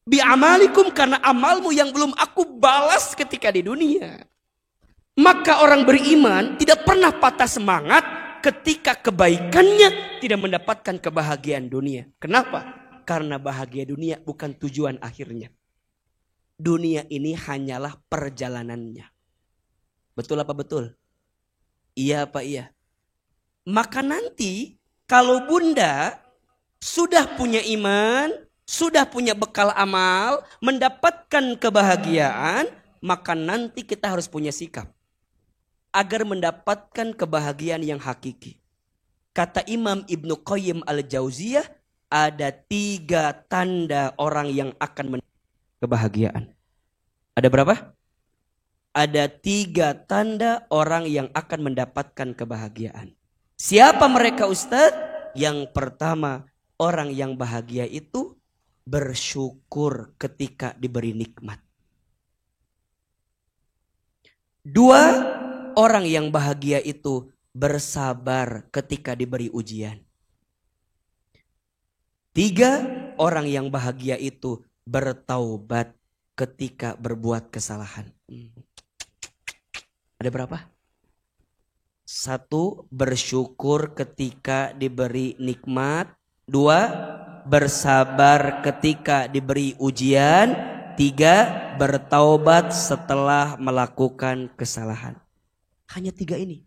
Speaker 2: Bi'amalikum, karena amalmu yang belum aku balas ketika di dunia. Maka orang beriman tidak pernah patah semangat ketika kebaikannya tidak mendapatkan kebahagiaan dunia. Kenapa? Karena bahagia dunia bukan tujuan akhirnya. Dunia ini hanyalah perjalanannya. Betul apa betul? Iya apa iya? Maka nanti kalau bunda sudah punya iman, sudah punya bekal amal, mendapatkan kebahagiaan, maka nanti kita harus punya sikap agar mendapatkan kebahagiaan yang hakiki. Kata Imam Ibnu Qayyim Al-Jauziyah, ada 3 tanda orang yang akan mendapatkan kebahagiaan. Ada berapa? Ada 3 tanda orang yang akan mendapatkan kebahagiaan. Siapa mereka Ustadz? Yang pertama, orang yang bahagia itu bersyukur ketika diberi nikmat. 2, orang yang bahagia itu bersabar ketika diberi ujian. 3, orang yang bahagia itu bertaubat ketika berbuat kesalahan. Ada berapa? 1, bersyukur ketika diberi nikmat. 2, bersabar ketika diberi ujian. 3, bertaubat setelah melakukan kesalahan. Hanya 3 ini.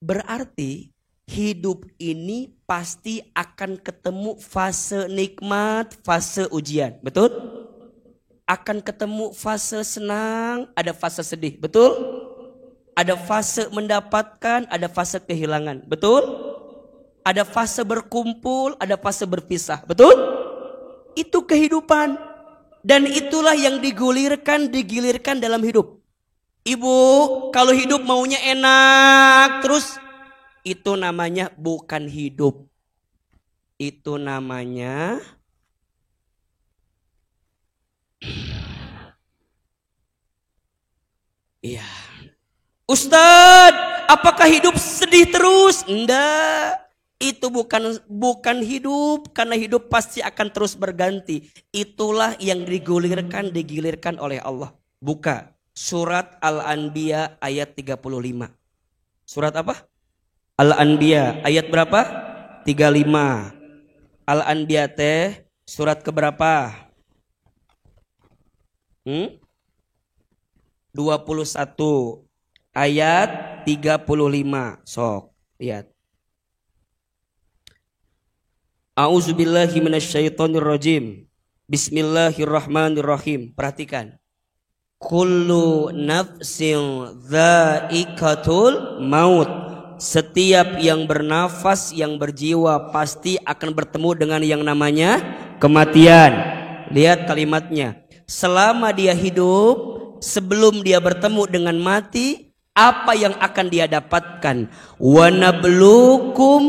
Speaker 2: Berarti hidup ini pasti akan ketemu fase nikmat, fase ujian. Betul? Akan ketemu fase senang, ada fase sedih. Betul? Ada fase mendapatkan, ada fase kehilangan. Betul? Ada fase berkumpul, ada fase berpisah. Betul? Itu kehidupan. Dan itulah yang digilirkan dalam hidup. Ibu, kalau hidup maunya enak terus, itu namanya bukan hidup. Itu namanya iya. Ustadz, apakah hidup sedih terus? Enggak. Itu bukan hidup, karena hidup pasti akan terus berganti. Itulah yang digilirkan oleh Allah. Buka surat Al-Anbiya ayat 35. Surat apa? Al-Anbiya ayat berapa? 35. Al-Anbiya teh surat keberapa? 21 ayat 35. Sok, lihat. A'udzubillahi minasyaitonirrajim. Bismillahirrahmanirrahim. Perhatikan. Kullu nafsin dha'iqatul maut. Setiap yang bernafas, yang berjiwa pasti akan bertemu dengan yang namanya kematian. Lihat kalimatnya. Selama dia hidup, sebelum dia bertemu dengan mati, apa yang akan dia dapatkan? Wa nabluukum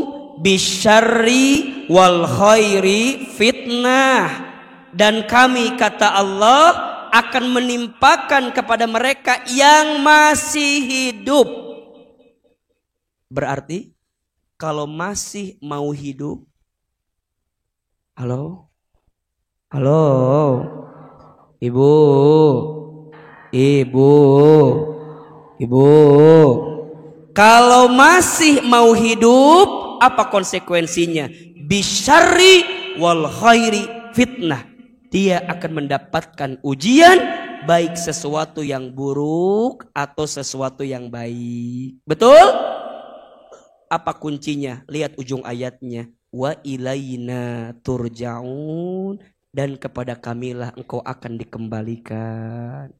Speaker 2: bisyarri wal khairi fitnah. Dan kami, kata Allah, akan menimpakan kepada mereka yang masih hidup. Berarti kalau masih mau hidup, halo, ibu, Kalau masih mau hidup, apa konsekuensinya? Bisyarri wal khairi fitnah. Dia akan mendapatkan ujian, baik sesuatu yang buruk atau sesuatu yang baik. Betul? Apa kuncinya? Lihat ujung ayatnya. Wa ilaina turja'un. Dan kepada kamilah engkau akan dikembalikan.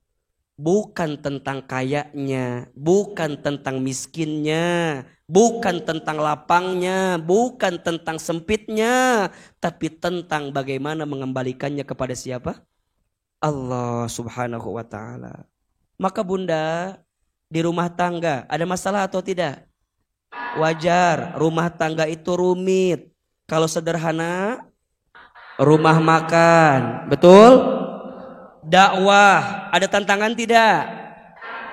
Speaker 2: Bukan tentang kayanya, bukan tentang miskinnya, bukan tentang lapangnya, bukan tentang sempitnya, tapi tentang bagaimana mengembalikannya kepada siapa? Allah Subhanahu wa ta'ala. Maka Bunda, di rumah tangga ada masalah atau tidak? Wajar, rumah tangga itu rumit. Kalau sederhana, rumah makan, betul? Dakwah, ada tantangan tidak?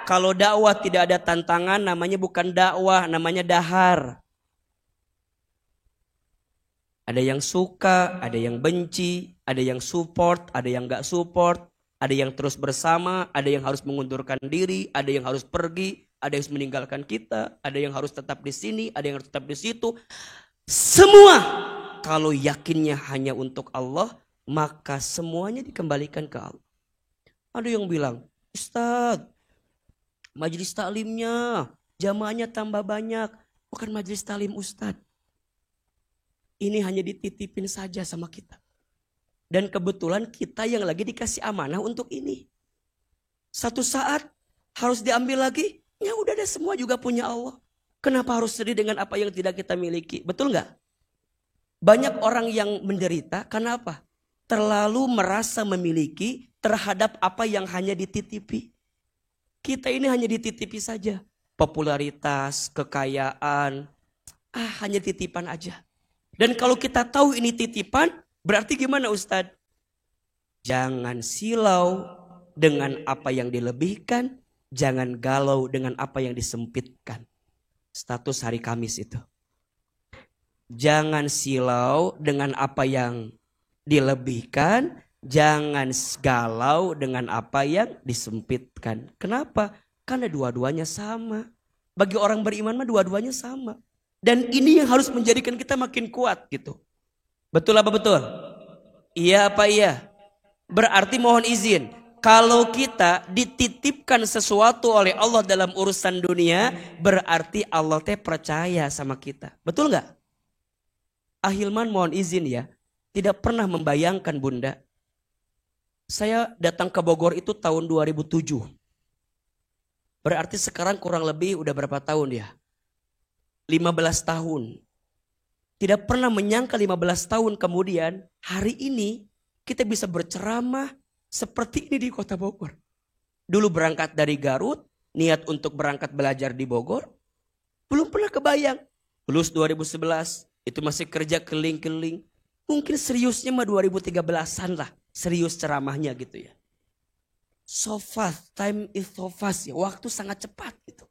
Speaker 2: Kalau dakwah tidak ada tantangan, namanya bukan dakwah, namanya dahar. Ada yang suka, ada yang benci, ada yang support, ada yang gak support, ada yang terus bersama, ada yang harus mengundurkan diri, ada yang harus pergi, ada yang harus meninggalkan kita, ada yang harus tetap di sini, ada yang harus tetap di situ. Semua kalau yakinnya hanya untuk Allah, maka semuanya dikembalikan ke Allah. Ada yang bilang, Ustadz, majelis taklimnya, jamaahnya tambah banyak. Bukan majelis taklim Ustadz. Ini hanya dititipin saja sama kita. Dan kebetulan kita yang lagi dikasih amanah untuk ini. Satu saat harus diambil lagi. Ya udah deh, semua juga punya Allah. Kenapa harus sedih dengan apa yang tidak kita miliki? Betul nggak? Banyak orang yang menderita, kenapa? Terlalu merasa memiliki terhadap apa yang hanya dititipi. Kita ini hanya dititipi saja. Popularitas, kekayaan, hanya titipan aja. Dan kalau kita tahu ini titipan, berarti gimana Ustadz? Jangan silau dengan apa yang dilebihkan, jangan galau dengan apa yang disempitkan. Status hari Kamis itu. Jangan silau dengan apa yang dilebihkan, jangan galau dengan apa yang disempitkan. Kenapa? Karena dua-duanya sama. Bagi orang beriman mah dua-duanya sama. Dan ini yang harus menjadikan kita makin kuat gitu. Betul apa betul? Iya apa iya? Berarti mohon izin. Kalau kita dititipkan sesuatu oleh Allah dalam urusan dunia, berarti Allah teh percaya sama kita. Betul nggak? Ahilman mohon izin ya. Tidak pernah membayangkan Bunda. Saya datang ke Bogor itu tahun 2007. Berarti sekarang kurang lebih udah berapa tahun ya? 15 tahun. Tidak pernah menyangka 15 tahun kemudian hari ini kita bisa berceramah seperti ini di kota Bogor. Dulu berangkat dari Garut, niat untuk berangkat belajar di Bogor. Belum pernah kebayang. Lulus 2011, itu masih kerja keliling-keliling. Mungkin seriusnya mah 2013-an lah. Serius ceramahnya gitu ya. So fast, time is so fast ya. Waktu sangat cepat gitu.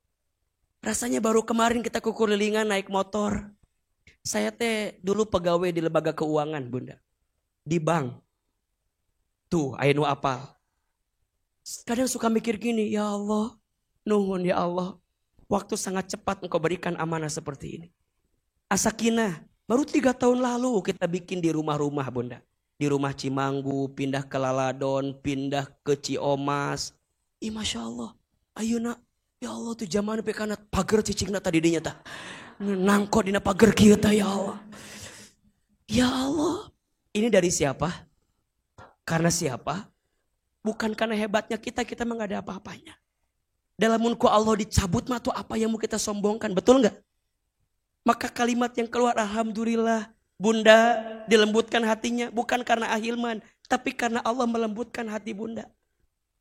Speaker 2: Rasanya baru kemarin kita kelilingan naik motor. Saya teh dulu pegawai di lembaga keuangan Bunda. Di bank. Tuh, ayo apal. Kadang suka mikir gini, ya Allah, nuhun ya Allah. Waktu sangat cepat engkau berikan amanah seperti ini. Asakina, baru 3 tahun lalu kita bikin di rumah-rumah Bunda. Di rumah Cimanggu, pindah ke Laladon, pindah ke Ciomas. Masya Allah. Ayeuna, ya Allah tuh zaman pekana pagar cicingna tadi dinya tah. Nangko dina pagar kieu tah ya Allah. Ya Allah. Ini dari siapa? Karena siapa? Bukan karena hebatnya kita mah gak ada apa-apanya. Dalam munku Allah dicabut mah tuh apa yang mau kita sombongkan, betul gak? Maka kalimat yang keluar alhamdulillah. Bunda dilembutkan hatinya bukan karena Ahilman, tapi karena Allah melembutkan hati Bunda.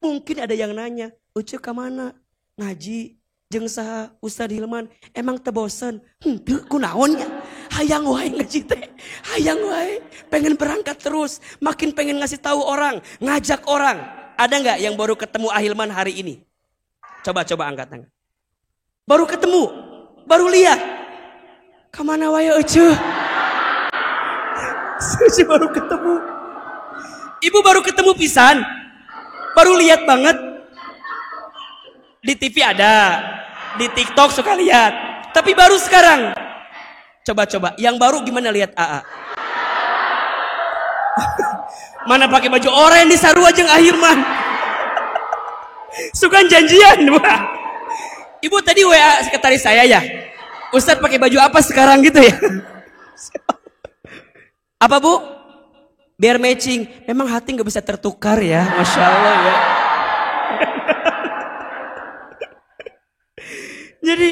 Speaker 2: Mungkin ada yang nanya, Uce kemana? Ngaji, jeung saha Ustadz Hilman, emang teu bosen? Henteu kunaonnya? Hayang wae ngaji teh. Hayang wae, pengen berangkat terus, makin pengen ngasih tahu orang, ngajak orang. Ada nggak yang baru ketemu Ahilman hari ini? Coba angkat tangan. Baru ketemu, baru lihat. Kemana wae Uce? Saya baru ketemu. Ibu baru ketemu pisan. Baru lihat banget. Di TV ada. Di TikTok suka lihat. Tapi baru sekarang. Coba-coba. Yang baru gimana lihat AA? Mana pakai baju oranye di Sarua jeung Ahilman. Suka janjian. Wah. Ibu tadi WA sekretaris saya ya. Ustadz pakai baju apa sekarang gitu ya? Apa Bu? Biar matching. Memang hati gak bisa tertukar ya. Masya Allah ya. Jadi,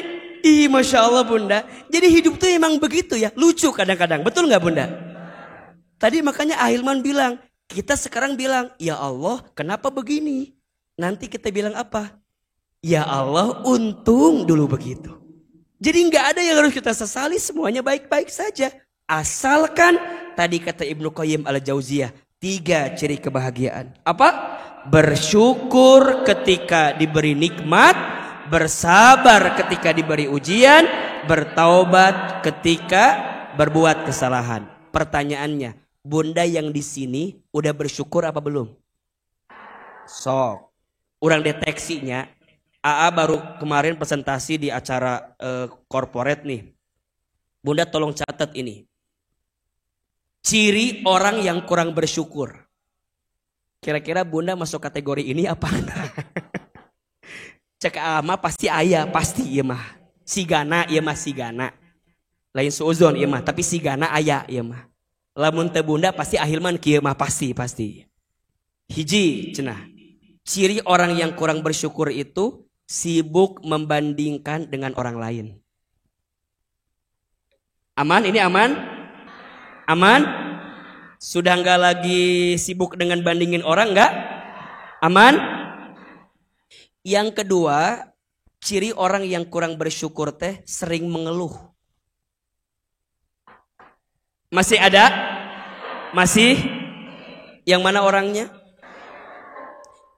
Speaker 2: Masya Allah Bunda. Jadi hidup tuh emang begitu ya. Lucu kadang-kadang. Betul gak Bunda? Tadi makanya Ahilman bilang. Kita sekarang bilang, ya Allah kenapa begini? Nanti kita bilang apa? Ya Allah untung dulu begitu. Jadi gak ada yang harus kita sesali. Semuanya baik-baik saja. Asalkan tadi kata Ibnu Qayyim al-Jauziyah. 3 ciri kebahagiaan. Apa? Bersyukur ketika diberi nikmat. Bersabar ketika diberi ujian. Bertaubat ketika berbuat kesalahan. Pertanyaannya, Bunda yang di sini udah bersyukur apa belum? Sok. Urang deteksinya, AA baru kemarin presentasi di acara corporate nih. Bunda tolong catat ini. Ciri orang yang kurang bersyukur. Kira-kira Bunda masuk kategori ini apa enggak? Cek ama pasti ayah, pasti iya mah. Sigana iya mah sigana. Lain suuzon iya mah, tapi sigana ayah iya mah. Lamun teu Bunda pasti Ahilman kieu mah pasti. Hiji cenah. Ciri orang yang kurang bersyukur itu sibuk membandingkan dengan orang lain. Aman? Ini aman? Aman? Sudah enggak lagi sibuk dengan bandingin orang enggak? Aman? Yang kedua, ciri orang yang kurang bersyukur teh sering mengeluh. Masih ada? Masih? Yang mana orangnya?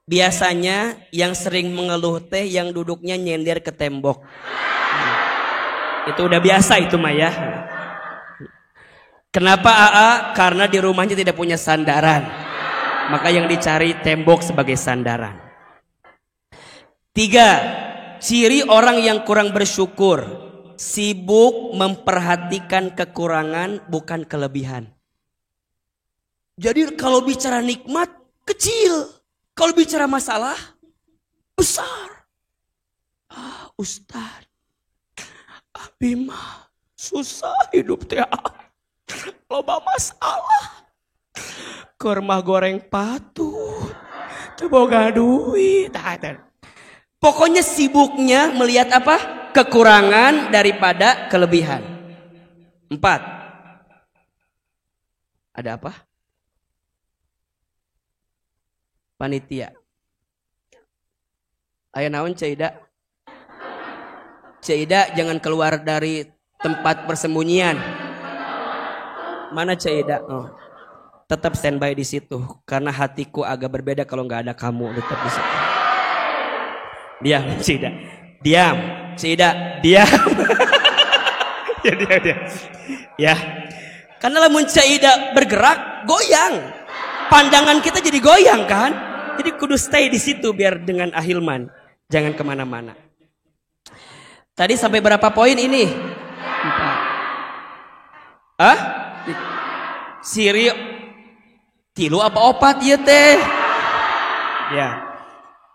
Speaker 2: Biasanya yang sering mengeluh teh yang duduknya nyender ke tembok. Itu udah biasa itu mah ya. Kenapa AA? Karena di rumahnya tidak punya sandaran. Maka yang dicari tembok sebagai sandaran. 3. Ciri orang yang kurang bersyukur. Sibuk memperhatikan kekurangan bukan kelebihan. Jadi kalau bicara nikmat kecil. Kalau bicara masalah besar. Ustaz, abi mah susah hidup teh. Loba masalah. Kurma goreng patut. Boga duit. Pokoknya sibuknya melihat apa? Kekurangan daripada kelebihan. 4. Ada apa? Panitia. Aya naon Caida? Caida jangan keluar dari tempat persembunyian. Mana Caida? Oh. Tetap standby di situ karena hatiku agak berbeda kalau nggak ada kamu, tetap di situ. Diam, Caida. Diam, Caida. Diam. Ya dia. Ya. Karena lamun Caida bergerak, goyang. Pandangan kita jadi goyang kan? Jadi kudu stay di situ biar dengan Ahilman. Jangan kemana-mana. Tadi sampai berapa poin ini? 4. Siri tilu apa opat ya teh? Ya.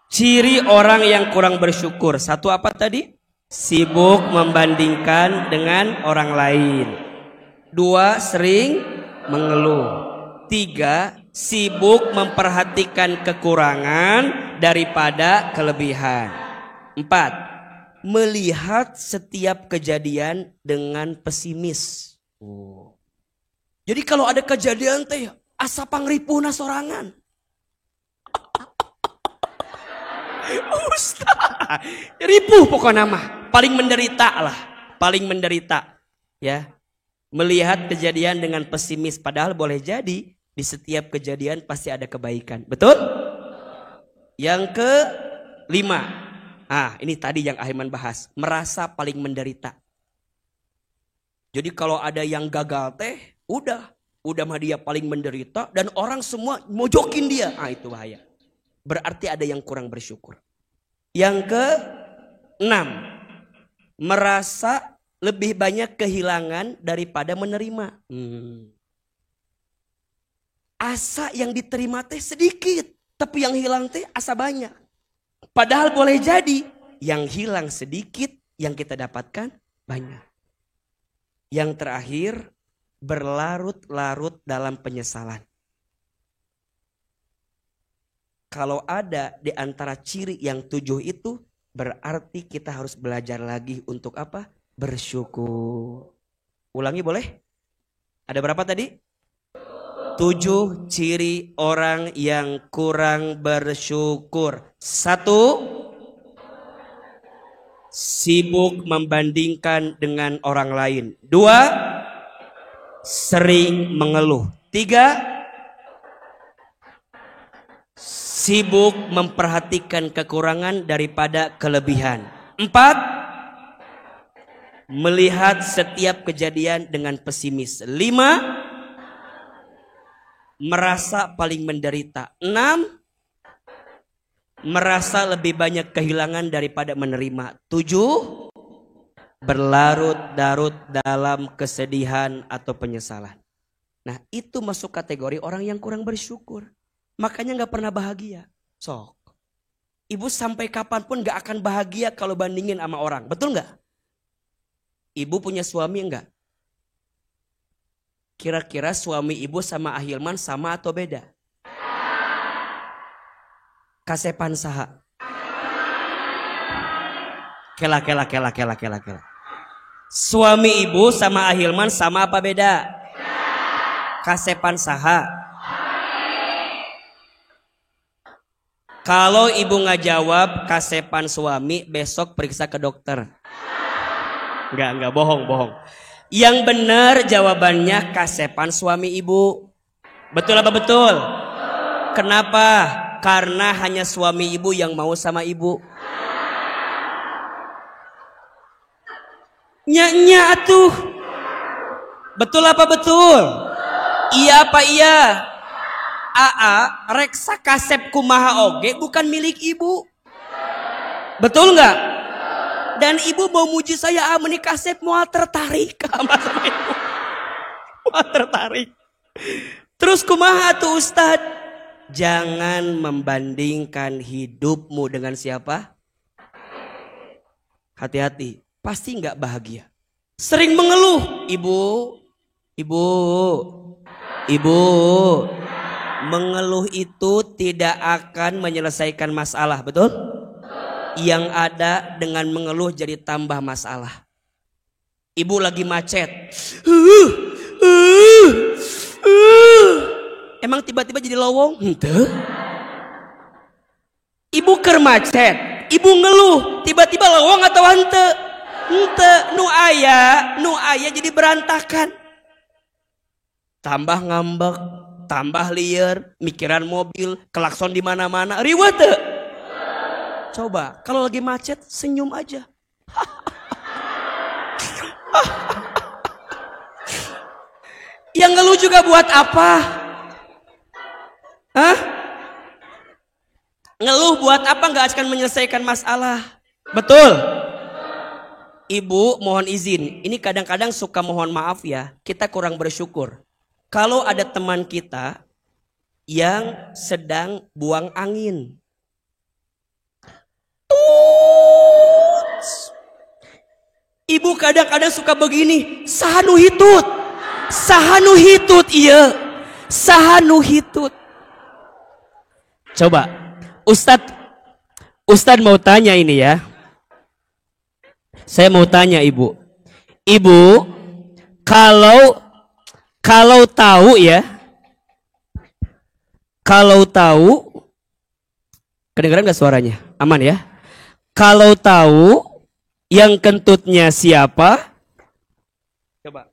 Speaker 2: Ciri orang yang kurang bersyukur. 1 apa tadi? Sibuk membandingkan dengan orang lain. 2. Sering mengeluh. 3. Sibuk memperhatikan kekurangan daripada kelebihan. 4. Melihat setiap kejadian dengan pesimis. Jadi kalau ada kejadian teh asa pangripuna sorangan. Ustaz, ripuh pokoknya mah, paling menderita lah, paling menderita, ya. Melihat kejadian dengan pesimis, padahal boleh jadi di setiap kejadian pasti ada kebaikan, betul? Yang ke-5, ini tadi yang Ahilman bahas, merasa paling menderita. Jadi kalau ada yang gagal teh, udah mah dia paling menderita dan orang semua mojokin dia, itu bahaya. Berarti ada yang kurang bersyukur. Yang ke-6, merasa lebih banyak kehilangan daripada menerima. Asa yang diterima teh sedikit, tapi yang hilang teh asa banyak. Padahal boleh jadi yang hilang sedikit, yang kita dapatkan banyak. Yang terakhir, berlarut-larut dalam penyesalan. Kalau ada di antara ciri yang 7 itu, berarti kita harus belajar lagi untuk apa? Bersyukur. Ulangi boleh? Ada berapa tadi? 7 ciri orang yang kurang bersyukur. 1, sibuk membandingkan dengan orang lain. 2, sering mengeluh. 3, sibuk memperhatikan kekurangan daripada kelebihan. 4, melihat setiap kejadian dengan pesimis. 5, merasa paling menderita. 6, merasa lebih banyak kehilangan daripada menerima. 7, berlarut-larut dalam kesedihan atau penyesalan. Nah, itu masuk kategori orang yang kurang bersyukur. Makanya gak pernah bahagia. Sok, ibu sampai kapanpun gak akan bahagia kalau bandingin sama orang. Betul gak? Ibu punya suami enggak? Kira-kira suami ibu sama Ahilman sama atau beda? Kasepan saha? Kela. Suami ibu sama Ahilman sama apa beda? Kasepan saha? Kalau ibu nggak jawab kasepan suami, besok periksa ke dokter. Enggak, bohong. Yang benar jawabannya kasepan suami ibu. Betul apa betul? Kenapa? Karena hanya suami ibu yang mau sama ibu. Nya atuh. Betul apa betul? Iya apa iya? Reksa kasep kumaha oge bukan milik ibu. Betul nggak? Dan ibu mau muji saya, meni kasep mau tertarik sama ibu. Mau tertarik. Terus kumaha tuh Ustad? Jangan membandingkan hidupmu dengan siapa? Hati-hati, pasti nggak bahagia. Sering mengeluh, ibu. Mengeluh itu tidak akan menyelesaikan masalah, betul? Yang ada dengan mengeluh jadi tambah masalah. Ibu lagi macet. Emang tiba-tiba jadi lowong? Henteu. Ibu keur macet, ibu ngeluh, tiba-tiba lowong atau henteu? Henteu. Nu aya jadi berantakan. Tambah ngambek, tambah liar, mikiran mobil, klakson di mana-mana, riweuh teu? Coba, kalau lagi macet senyum aja. Yang ngeluh juga buat apa? Hah? Ngeluh buat apa? Nggak akan menyelesaikan masalah. Betul? Ibu mohon izin, ini kadang-kadang suka mohon maaf ya, kita kurang bersyukur. Kalau ada teman kita yang sedang buang angin. Ibu kadang-kadang suka begini, sahanu hitut iya, sahanu hitut. Coba, Ustadz mau tanya ini ya. Saya mau tanya ibu, kalau tahu ya, kedengeran gak suaranya? Aman ya? Kalau tahu yang kentutnya siapa? Coba.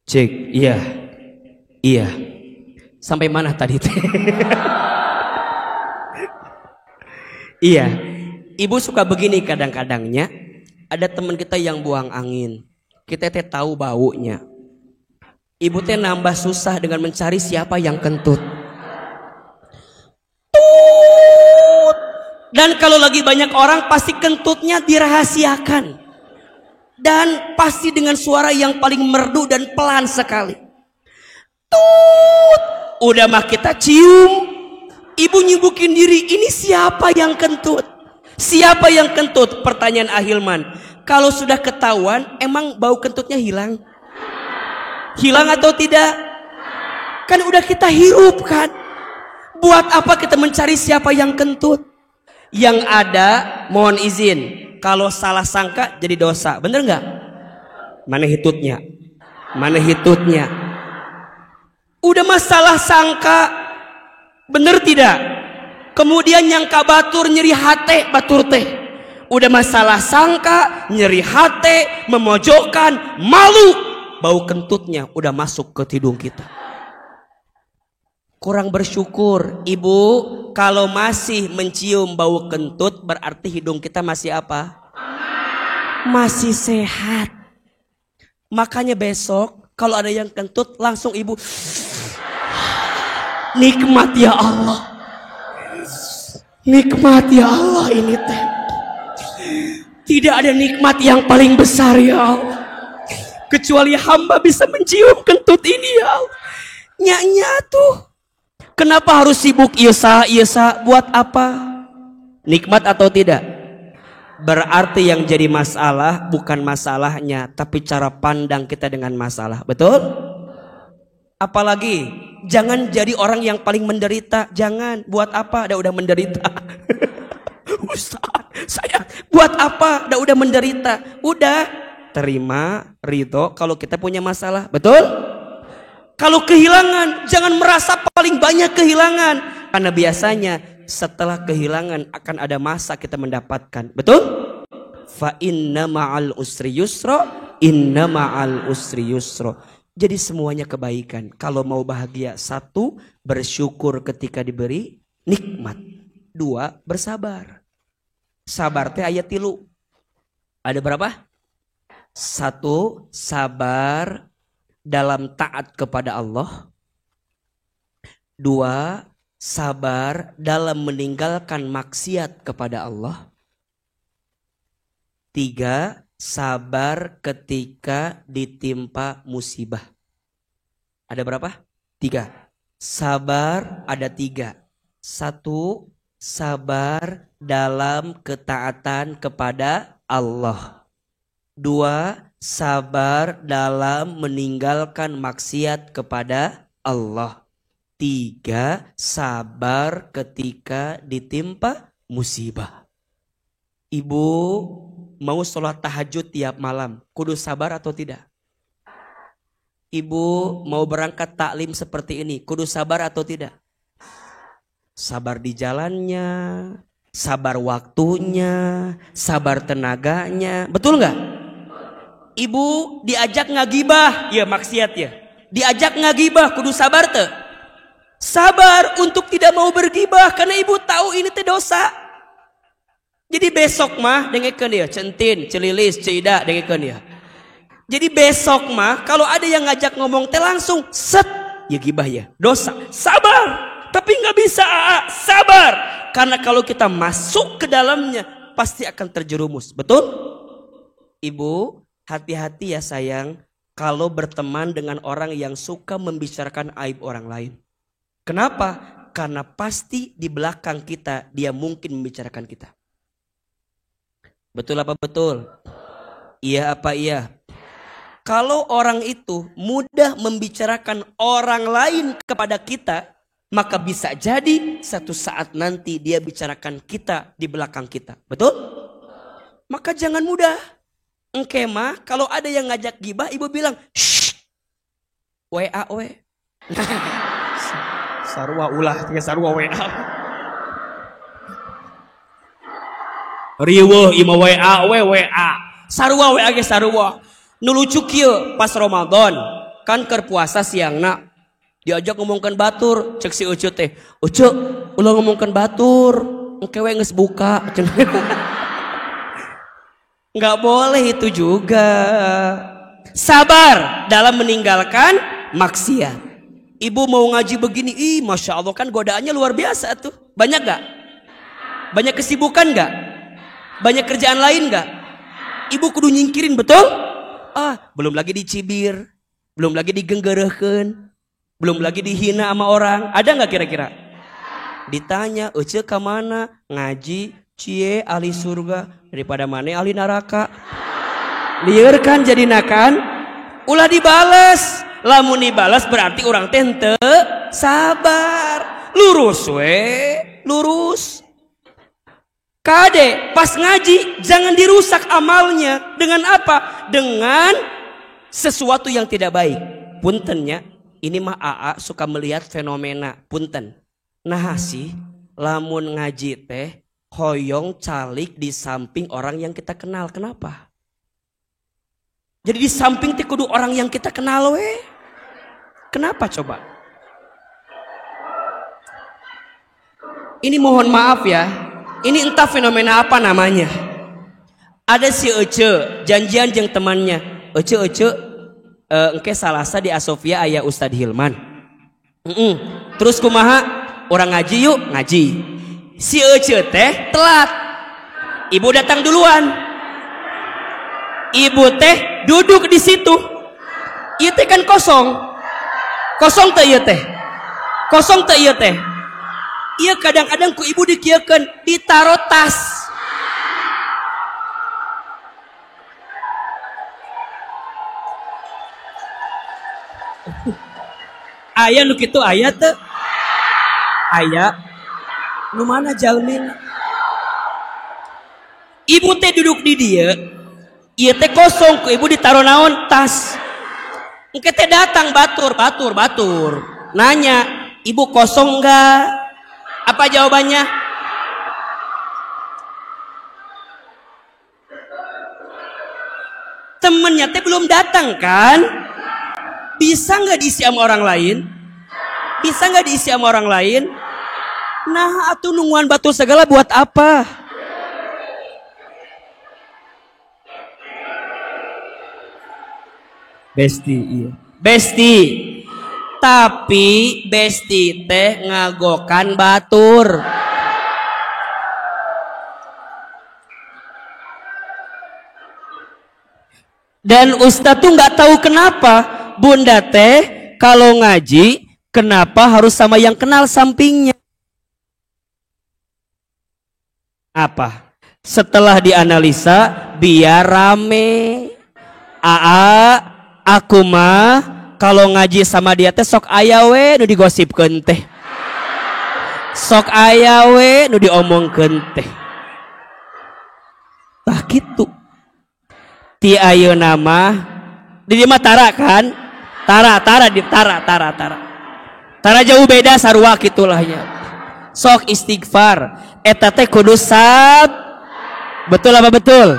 Speaker 2: Cek, iya. Sampai mana tadi? Iya. Ibu suka begini kadang-kadangnya. Ada teman kita yang buang angin. Kita tahu baunya. Ibu nambah susah dengan mencari siapa yang kentut. Dan kalau lagi banyak orang pasti kentutnya dirahasiakan. Dan pasti dengan suara yang paling merdu dan pelan sekali. Tut, udah mah kita cium. Ibu nyibukin diri, ini siapa yang kentut? Siapa yang kentut? Pertanyaan Ahilman. Kalau sudah ketahuan, emang bau kentutnya hilang? Hilang atau tidak? Kan udah kita hirup kan. Buat apa kita mencari siapa yang kentut? Yang ada, mohon izin, kalau salah sangka jadi dosa, bener nggak? Mana hitutnya? Mana hitutnya? Udah masalah sangka, bener tidak? Kemudian nyangka batur nyeri hati, batur teh. Udah masalah sangka, nyeri hati, memojokkan, malu, bau kentutnya udah masuk ke hidung kita. Kurang bersyukur, ibu. Kalau masih mencium bau kentut, berarti hidung kita masih apa? Masih sehat. Makanya besok kalau ada yang kentut, langsung ibu nikmat ya Allah. Nikmat ya Allah ini teh. Tidak ada nikmat yang paling besar ya Allah, kecuali hamba bisa mencium kentut ini ya Allah. Nyak-nyak tuh. Kenapa harus sibuk Yesa buat apa? Nikmat atau tidak? Berarti yang jadi masalah bukan masalahnya, tapi cara pandang kita dengan masalah. Betul? Apalagi jangan jadi orang yang paling menderita. Jangan. Buat apa? Udah menderita. Ustaz, saya buat apa? Udah menderita. Udah terima, ridho kalau kita punya masalah. Betul? Kalau kehilangan, jangan merasa paling banyak kehilangan. Karena biasanya setelah kehilangan akan ada masa kita mendapatkan. Betul? Fa inna ma'al usri yusra, inna ma'al usri yusra. Jadi semuanya kebaikan. Kalau mau bahagia, satu, bersyukur ketika diberi nikmat. Dua, bersabar. Sabar teh ayat 3. Ada berapa? Satu, sabar dalam taat kepada Allah. Dua, sabar dalam meninggalkan maksiat kepada Allah. Tiga, sabar ketika ditimpa musibah. Ada berapa? 3. Sabar ada 3. 1, sabar dalam ketaatan kepada Allah. 2, sabar dalam meninggalkan maksiat kepada Allah. 3, sabar ketika ditimpa musibah. Ibu mau sholat tahajud tiap malam, kudu sabar atau tidak? Ibu mau berangkat taklim seperti ini, kudu sabar atau tidak? Sabar di jalannya, sabar waktunya, sabar tenaganya, betul nggak? Ibu diajak ngagibah, ya maksiat ya. Diajak ngagibah, kudu sabar tuh. Sabar untuk tidak mau bergibah karena ibu tahu ini teh dosa. Jadi besok mah dengekeun ya, centin, celilis, ceida dengekeun ya. Jadi besok mah kalau ada yang ngajak ngomong teh langsung set, ya gibah ya, dosa. Sabar, tapi nggak bisa sabar karena kalau kita masuk ke dalamnya pasti akan terjerumus. Betul? Ibu, hati-hati ya sayang kalau berteman dengan orang yang suka membicarakan aib orang lain. Kenapa? Karena pasti di belakang kita dia mungkin membicarakan kita. Betul apa betul? Iya apa iya? Kalau orang itu mudah membicarakan orang lain kepada kita, maka bisa jadi satu saat nanti dia bicarakan kita di belakang kita. Betul? Maka jangan mudah. Engke mah kalau ada yang ngajak gibah, ibu bilang, shh, WA we. Sarua ulah, tinggal sarua WA. Riweuh ima WA we WA. Sarua WA ge sarua. Nu lucu kieu pas Ramadan kan keur puasa siangna diajak ngomongkeun batur, cek si Ucu teh. Ucu, ulah ngomongkeun batur, engke we geus buka. Nggak boleh itu juga. Sabar dalam meninggalkan maksiat. Ibu mau ngaji begini, ih masya Allah kan godaannya luar biasa tuh. Banyak gak? Banyak kesibukan nggak? Banyak kerjaan lain nggak? Ibu kudu nyingkirin, betul? Belum lagi dicibir, belum lagi digenggerehkeun, belum lagi dihina sama orang. Ada nggak kira-kira? Ditanya, ece kemana? Ngaji, cie ahli surga daripada mana ahli neraka. Liar kan jadi nakan? Ulah dibales. Lamun dibales berarti orang tente sabar. Lurus we, lurus. Kade pas ngaji jangan dirusak amalnya. Dengan apa? Dengan sesuatu yang tidak baik. Puntennya, ini mah AA suka melihat fenomena. Punten. Nah sih, lamun ngaji teh hoyong calik di samping orang yang kita kenal. Kenapa? Jadi di samping teh kudu orang yang kita kenal we. Kenapa coba? Ini mohon maaf ya. Ini entah fenomena apa namanya. Ada si Ece janjian jeung temannya. Ece engke salasa di Asofia aya Ustadz Hilman. Terus kumaha? Orang ngaji yuk, ngaji. Si Ece teh telat. Ibu datang duluan. Ibu teh duduk di situ. Ieu teh kan kosong. Kosong teh ieu teh. Kosong teh ieu teh. Iya kadang-kadang ku ibu dikieukeun ditaro tas. Aya nu kitu aya teu? Aya. Nu mana jalmin? Ibu teh duduk di dieu. Ieu teh kosong ku ibu ditaro naon? Tas. Engke teh datang batur. Nanya, "Ibu kosong enggak?" Apa jawabannya? Temennya teh belum datang kan? Bisa nggak diisi sama orang lain? Bisa nggak diisi sama orang lain? Nah, atuh nungguan batu segala buat apa? Besti, iya. Besti. Tapi besti teh ngagokan batur. Dan Ustadz tuh nggak tahu kenapa bunda teh kalau ngaji kenapa harus sama yang kenal sampingnya. Apa? Setelah dianalisa biar rame. Aku mah kalau ngaji sama dia teh sok aya we nu digosipkeun teh. Sok aya we nu diomongkeun teh. Tah kitu. Ti ayeuna mah di dieu mah tara kan? Tara. Tara jauh beda sarua kitulah ya. Sok istighfar. Eta teh kudu betul apa betul?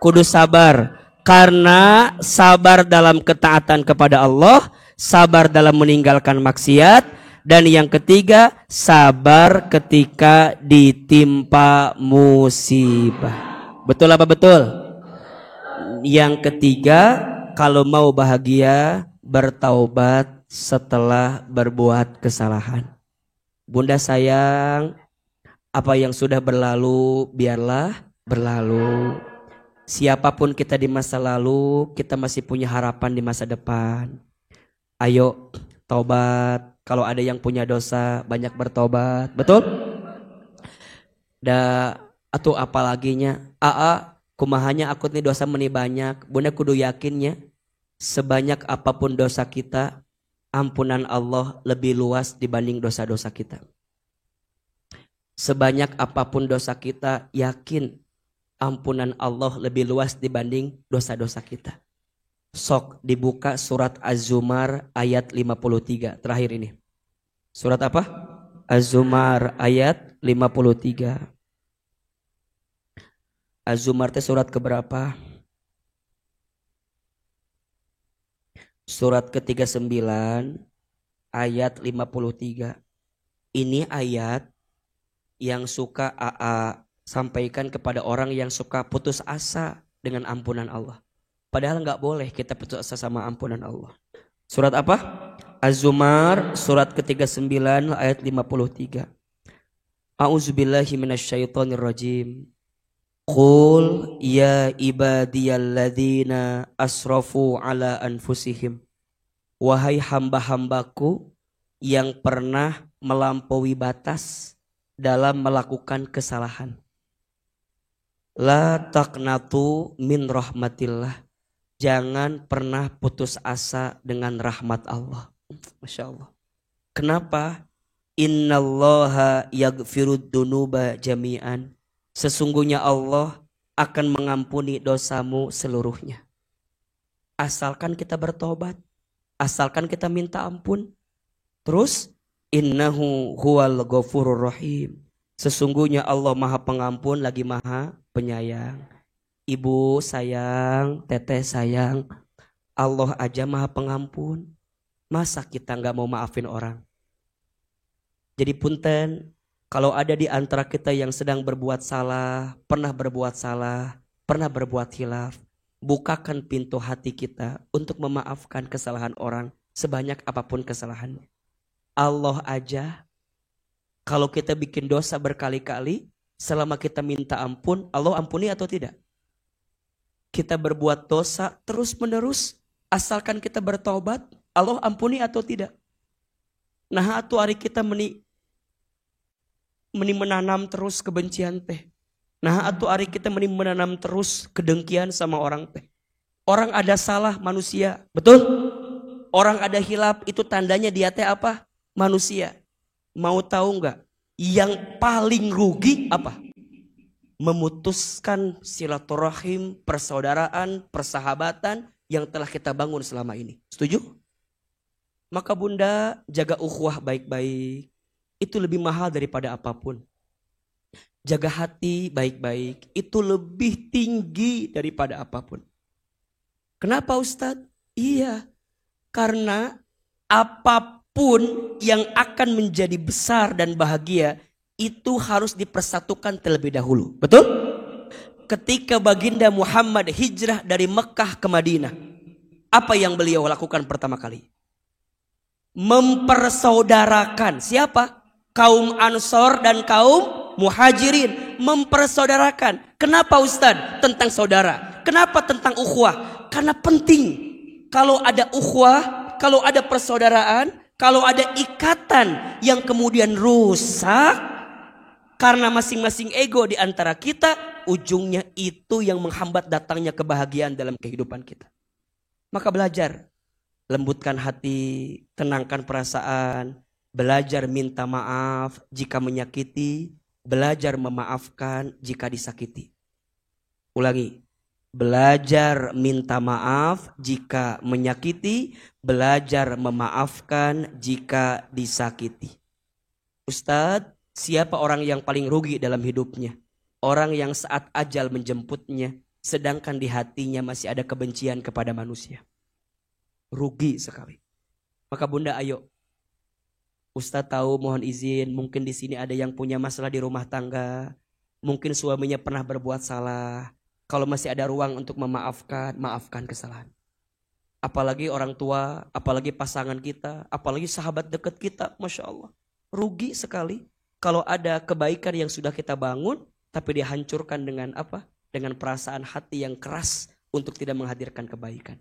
Speaker 2: Kudu sabar. Karena sabar dalam ketaatan kepada Allah, sabar dalam meninggalkan maksiat, dan yang ketiga sabar ketika ditimpa musibah. Betul apa betul? Yang ketiga, kalau mau bahagia bertaubat setelah berbuat kesalahan. Bunda sayang, apa yang sudah berlalu biarlah berlalu. Siapapun kita di masa lalu, kita masih punya harapan di masa depan. Ayo taubat. Kalau ada yang punya dosa, banyak bertobat. Betul? Atau apalaginya, kumahanya aku nih dosa meni banyak. Bunda kudu yakinnya, sebanyak apapun dosa kita, ampunan Allah lebih luas dibanding dosa-dosa kita. Sebanyak apapun dosa kita, yakin ampunan Allah lebih luas dibanding dosa-dosa kita. Sok dibuka surat Az-Zumar ayat 53. Terakhir ini. Surat apa? Az-Zumar ayat 53. Az-Zumar itu surat keberapa? Surat ke-39 ayat 53. Ini ayat yang suka sampaikan kepada orang yang suka putus asa dengan ampunan Allah. Padahal nggak boleh kita putus asa sama ampunan Allah. Surat apa? Az-Zumar surat ke-39 ayat 53. A'udzubillahi minasyaitonirrajim. Qul ya ibadiyalladzina asrafu ala anfusihim. Wahai hamba-hambaku yang pernah melampaui batas dalam melakukan kesalahan. La taqnatu min rahmatillah. Jangan pernah putus asa dengan rahmat Allah. Masya Allah. Kenapa? Innallaha yaghfirud dunuba jami'an. Sesungguhnya Allah akan mengampuni dosamu seluruhnya. Asalkan kita bertobat. Asalkan kita minta ampun. Terus, innahu huwal ghafurur rahim. Sesungguhnya Allah maha pengampun lagi maha penyayang. Ibu sayang, teteh sayang. Allah aja maha pengampun. Masa kita gak mau maafin orang? Jadi punten, kalau ada di antara kita yang sedang berbuat salah, pernah berbuat hilaf, bukakan pintu hati kita untuk memaafkan kesalahan orang sebanyak apapun kesalahannya. Allah aja, kalau kita bikin dosa berkali-kali, selama kita minta ampun, Allah ampuni atau tidak? Kita berbuat dosa terus menerus, asalkan kita bertobat, Allah ampuni atau tidak? Nah, atuh hari kita menanam terus kebencian teh. Nah, atuh ari kita menanam terus kedengkian sama orang teh. Orang ada salah manusia, betul? Orang ada hilaf itu tandanya dia teh apa? Manusia. Mau tahu enggak? Yang paling rugi apa? Memutuskan silaturahim, persaudaraan, persahabatan yang telah kita bangun selama ini. Setuju? Maka bunda jaga ukhuwah baik-baik. Itu lebih mahal daripada apapun. Jaga hati baik-baik. Itu lebih tinggi daripada apapun. Kenapa Ustadz? Iya. Karena apapun yang akan menjadi besar dan bahagia, itu harus dipersatukan terlebih dahulu. Betul? Ketika baginda Muhammad hijrah dari Mekah ke Madinah, apa yang beliau lakukan pertama kali? Mempersaudarakan. Siapa? Kaum Ansor dan kaum Muhajirin. Mempersaudarakan. Kenapa Ustadz? Tentang saudara. Kenapa tentang ukhuwah? Karena penting. Kalau ada ukhuwah, kalau ada persaudaraan, kalau ada ikatan yang kemudian rusak karena masing-masing ego di antara kita, ujungnya itu yang menghambat datangnya kebahagiaan dalam kehidupan kita. Maka belajar. Lembutkan hati, tenangkan perasaan, belajar minta maaf jika menyakiti, belajar memaafkan jika disakiti. Ulangi, belajar minta maaf jika menyakiti, belajar memaafkan jika disakiti. Ustadz, siapa orang yang paling rugi dalam hidupnya? Orang yang saat ajal menjemputnya, sedangkan di hatinya masih ada kebencian kepada manusia. Rugi sekali. Maka bunda ayo. Ustadz tahu mohon izin, mungkin di sini ada yang punya masalah di rumah tangga. Mungkin suaminya pernah berbuat salah. Kalau masih ada ruang untuk memaafkan, maafkan kesalahan. Apalagi orang tua, apalagi pasangan kita, apalagi sahabat dekat kita, Masya Allah. Rugi sekali kalau ada kebaikan yang sudah kita bangun, tapi dihancurkan dengan apa? Dengan perasaan hati yang keras untuk tidak menghadirkan kebaikan.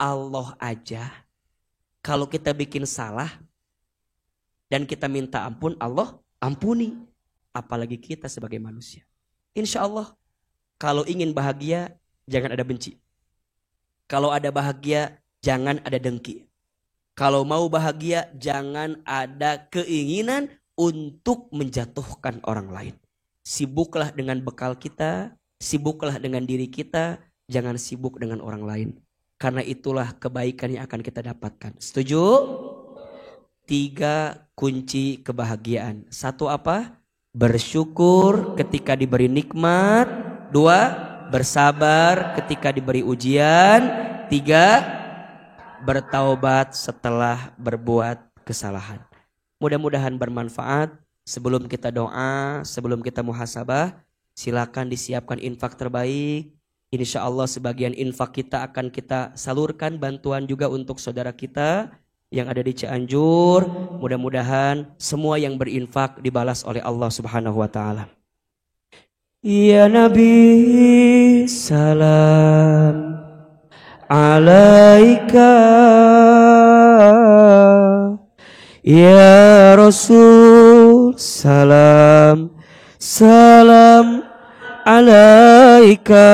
Speaker 2: Allah aja, kalau kita bikin salah, dan kita minta ampun, Allah ampuni. Apalagi kita sebagai manusia. Insya Allah, kalau ingin bahagia, jangan ada benci. Kalau ada bahagia, jangan ada dengki. Kalau mau bahagia, jangan ada keinginan untuk menjatuhkan orang lain. Sibuklah dengan bekal kita, sibuklah dengan diri kita, jangan sibuk dengan orang lain. Karena itulah kebaikan yang akan kita dapatkan. Setuju? 3 kunci kebahagiaan. 1 apa? Bersyukur ketika diberi nikmat. 2, bersabar ketika diberi ujian. 3, bertaubat setelah berbuat kesalahan. Mudah-mudahan bermanfaat. Sebelum kita doa, sebelum kita muhasabah, silakan disiapkan infak terbaik. Insya Allah sebagian infak kita akan kita salurkan bantuan juga untuk saudara kita. yang ada di Cianjur. Mudah-mudahan semua yang berinfak dibalas oleh Allah Subhanahu wa taala. Ya Nabi salam alaika, ya Rasul salam salam alaika,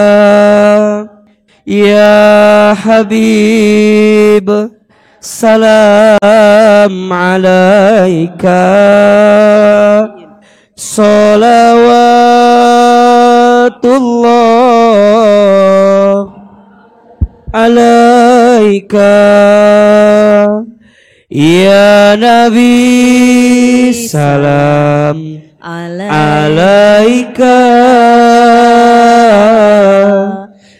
Speaker 2: ya Habib salam alaika, salawatullah alaika, ya Nabi salam alaika,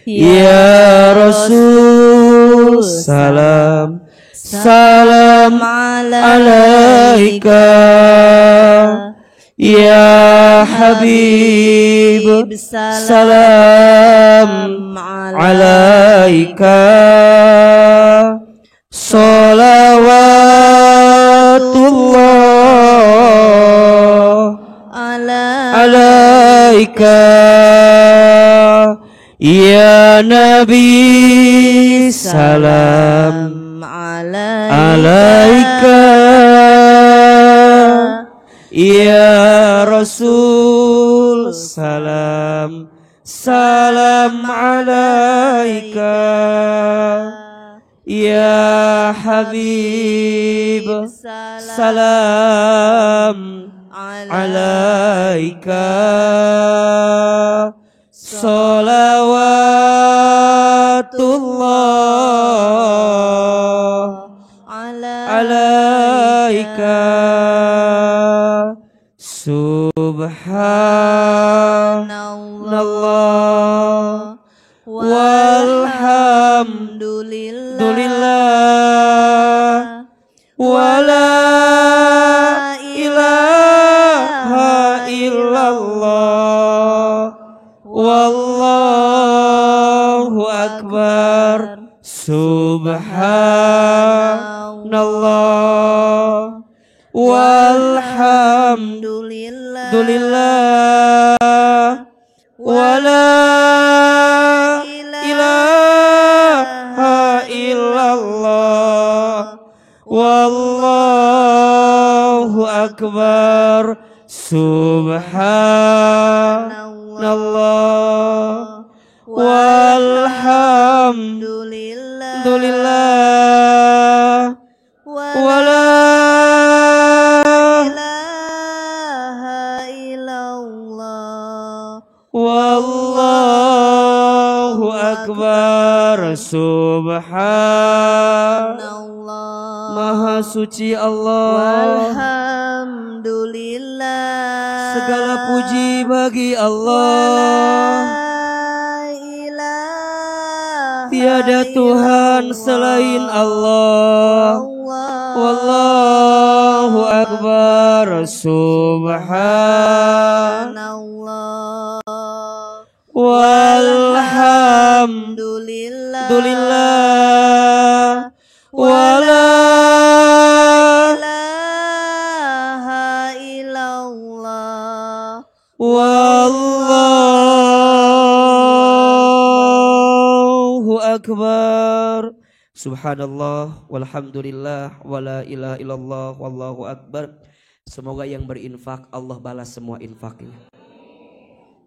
Speaker 2: ya Rasul salam salam alaika, ya Habib salam alaika, salawatullah alaika, ya Nabi salam alaika, ya Rasul salam salam alaika, ya Habib salam alaika, salawatullah alaika, subhanallah walhamdulillah wala ilaha illallah wallahu akbar, subhanallah walhamdulillah wala ilaha illallah wallahu akbar, subhanallah walhamdulillah wala wallahu akbar, subhanallah, maha suci Allah,
Speaker 1: walhamdulillah,
Speaker 2: segala puji bagi Allah, tiada Tuhan selain Allah, wallahu akbar, subhanallah walhamdulillah wala ilaha illallah wallahu akbar, subhanallah walhamdulillah wala ilaha illallah wallahu akbar. Semoga yang berinfak Allah balas semua infaknya.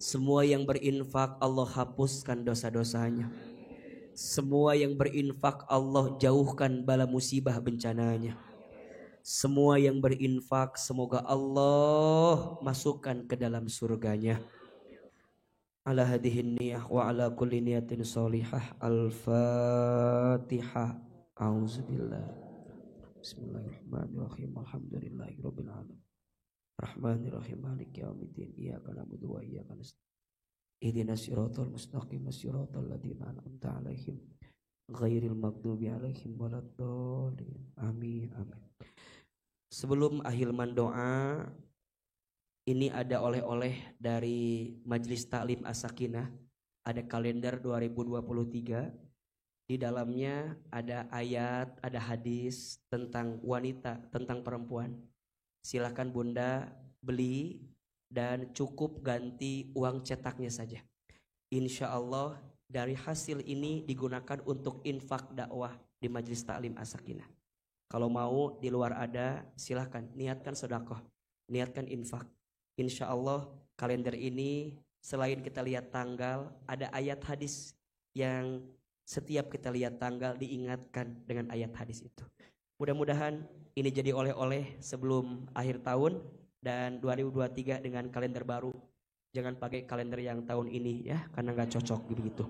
Speaker 2: Semua yang berinfak Allah hapuskan dosa-dosanya. Semua yang berinfak Allah jauhkan bala musibah bencananya. Semua yang berinfak semoga Allah masukkan ke dalam surganya. Ala hadihin niyah wa ala kulli niyatin solihah. Al-Fatihah. A'udzubillah. Bismillahirrahmanirrahim. Alhamdulillahirabbil alamin. Rahmanirrahim maliki yaumiddin iyyaka na'budu wa iyyaka nasta'in ihdinas siratal mustaqim siratal ladzina an'amta 'alaihim ghairil maghdubi 'alaihim waladdallin amin amin. Sebelum ahilman doa, ini ada oleh-oleh dari Majelis Taklim As-Sakinah, ada kalender 2023 Di dalamnya ada ayat, ada hadis tentang wanita, tentang perempuan. Silakan Bunda beli dan cukup ganti uang cetaknya saja. Insya Allah dari hasil ini digunakan untuk infak dakwah di Majelis Taklim As-Sakinah. Kalau mau di luar ada, silakan niatkan sedekah, niatkan infak. Insya Allah kalender ini selain kita lihat tanggal, ada ayat hadis yang setiap kita lihat tanggal diingatkan dengan ayat hadis itu. Mudah-mudahan ini jadi oleh-oleh sebelum akhir tahun dan 2023 dengan kalender baru. Jangan pakai kalender yang tahun ini ya, karena nggak cocok begitu.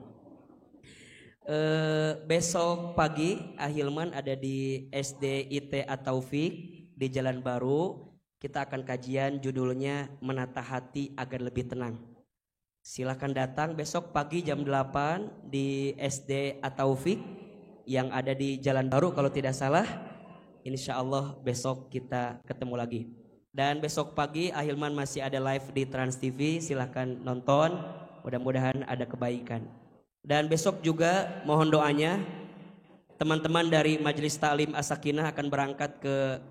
Speaker 2: Besok pagi Ahilman ada di SD IT At-Taufik di Jalan Baru. Kita akan kajian judulnya Menata Hati Agar Lebih Tenang. Silakan datang besok pagi jam 8 di SD At-Taufik yang ada di Jalan Baru kalau tidak salah. Insya Allah besok kita ketemu lagi. Dan besok pagi Ahilman masih ada live di Trans TV, silahkan nonton, mudah-mudahan ada kebaikan. Dan besok juga mohon doanya, teman-teman dari Majelis Taklim As-Sakinah akan berangkat ke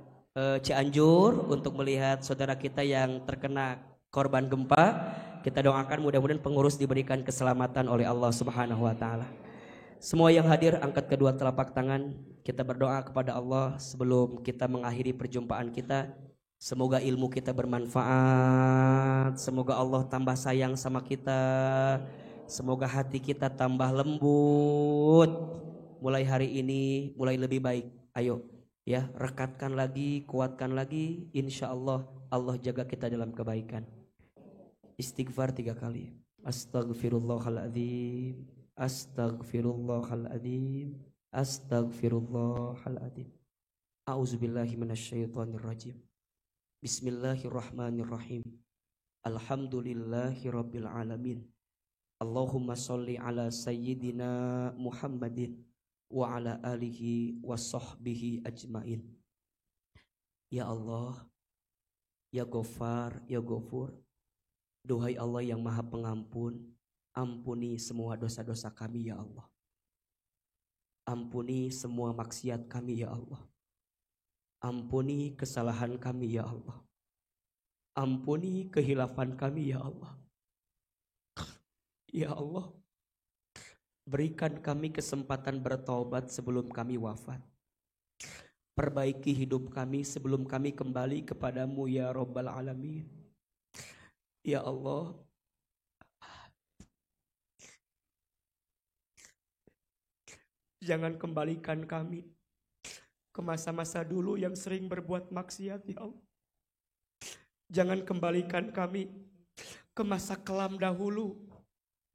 Speaker 2: Cianjur untuk melihat saudara kita yang terkena korban gempa. Kita doakan mudah-mudahan pengurus diberikan keselamatan oleh Allah Subhanahu wa taala. Semua yang hadir angkat kedua telapak tangan, kita berdoa kepada Allah sebelum kita mengakhiri perjumpaan kita. Semoga ilmu kita bermanfaat, semoga Allah tambah sayang sama kita, semoga hati kita tambah lembut. Mulai hari ini mulai lebih baik. Ayo ya, rekatkan lagi, kuatkan lagi. Insya Allah Allah jaga kita dalam kebaikan. Istighfar 3 kali. Astaghfirullahaladzim, astaghfirullahaladzim, astaghfirullahaladzim. A'udzubillahi minasyaitonirrajim. Bismillahirrahmanirrahim. Alhamdulillahi rabbil alamin. Allahumma sholli ala sayyidina Muhammadin wa ala alihi wa sahbihi ajmain. Ya Allah, ya Ghafar, ya Ghafur, duhai Allah yang maha pengampun, ampuni semua dosa-dosa kami ya Allah. Ampuni semua maksiat kami ya Allah. Ampuni kesalahan kami ya Allah. Ampuni kehilafan kami ya Allah. Ya Allah, berikan kami kesempatan bertaubat sebelum kami wafat. Perbaiki hidup kami sebelum kami kembali kepadamu ya Rabbal Alamin. Ya Allah, jangan kembalikan kami ke masa-masa dulu yang sering berbuat maksiat ya Allah. Jangan kembalikan kami ke masa kelam dahulu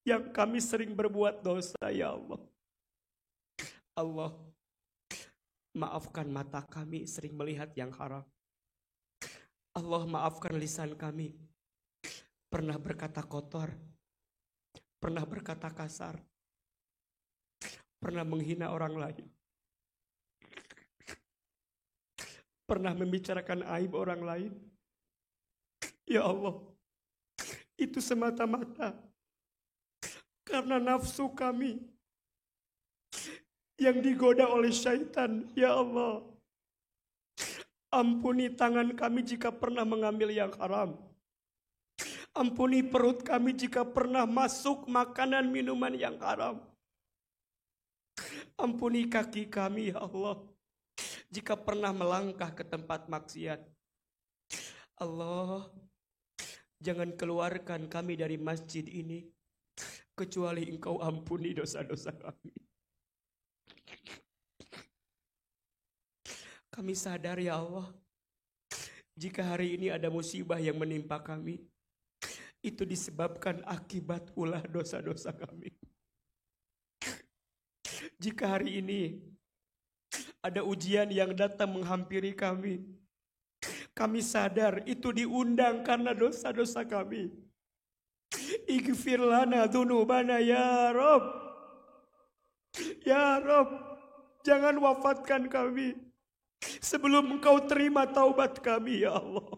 Speaker 2: yang kami sering berbuat dosa ya Allah. Allah, maafkan mata kami sering melihat yang haram. Allah, maafkan lisan kami pernah berkata kotor, pernah berkata kasar, pernah menghina orang lain, pernah membicarakan aib orang lain. Ya Allah, itu semata-mata karena nafsu kami yang digoda oleh syaitan. Ya Allah, ampuni tangan kami jika pernah mengambil yang haram. Ampuni perut kami jika pernah masuk makanan minuman yang haram. Ampuni kaki kami ya Allah jika pernah melangkah ke tempat maksiat. Allah, jangan keluarkan kami dari masjid ini kecuali Engkau ampuni dosa-dosa kami. Kami sadar ya Allah, jika hari ini ada musibah yang menimpa kami, itu disebabkan akibat ulah dosa-dosa kami. Jika hari ini ada ujian yang datang menghampiri kami, kami sadar itu diundang karena dosa-dosa kami. Ighfir lana dzunubana ya Rabb. Ya Rabb, jangan wafatkan kami sebelum Engkau terima taubat kami ya Allah.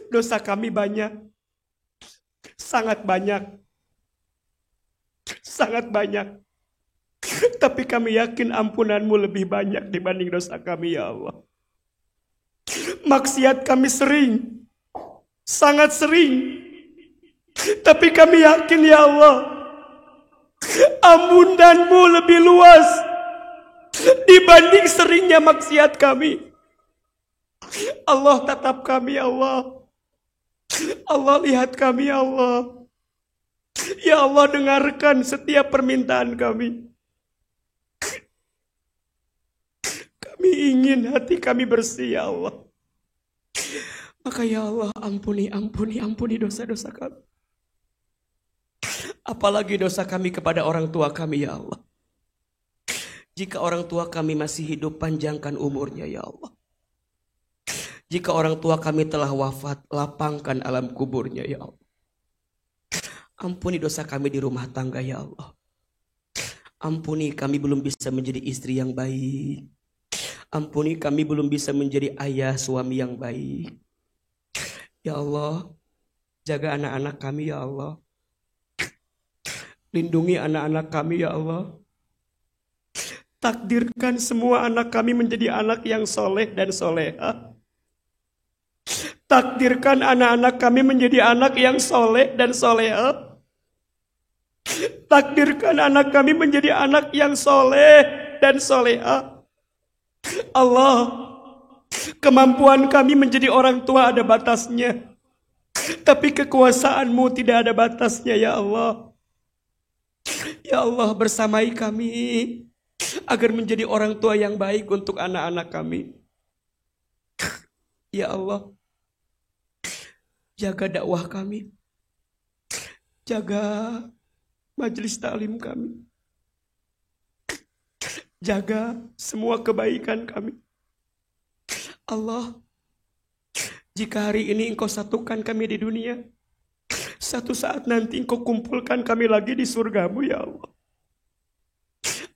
Speaker 2: Dosa kami banyak, sangat banyak. sangat banyak. Tapi kami yakin ampunan-Mu lebih banyak dibanding dosa kami ya Allah. Maksiat kami sering, sangat sering. Tapi kami yakin ya Allah, ampunan-Mu lebih luas dibanding seringnya maksiat kami. Allah tatap kami ya Allah. Allah lihat kami ya Allah. Ya Allah, dengarkan setiap permintaan kami. Kami ingin hati kami bersih ya Allah. Maka ya Allah, ampuni dosa-dosa kami. Apalagi dosa kami kepada orang tua kami ya Allah. Jika orang tua kami masih hidup, panjangkan umurnya ya Allah. Jika orang tua kami telah wafat, lapangkan alam kuburnya ya Allah. Ampuni dosa kami di rumah tangga ya Allah. Ampuni kami belum bisa menjadi istri yang baik. Ampuni kami belum bisa menjadi ayah suami yang baik. Ya Allah, jaga anak-anak kami ya Allah. Lindungi anak-anak kami ya Allah. Takdirkan semua anak kami menjadi anak yang soleh dan soleha. Takdirkan anak-anak kami menjadi anak yang soleh dan soleha. Takdirkan anak kami menjadi anak yang soleh dan soleha. Allah, kemampuan kami menjadi orang tua ada batasnya. Tapi kekuasaan-Mu tidak ada batasnya ya Allah. Ya Allah, bersamai kami agar menjadi orang tua yang baik untuk anak-anak kami. Ya Allah, jaga dakwah kami. Jaga majelis taklim kami. Jaga semua kebaikan kami. Allah, jika hari ini Engkau satukan kami di dunia, satu saat nanti Engkau kumpulkan kami lagi di surga-Mu ya Allah.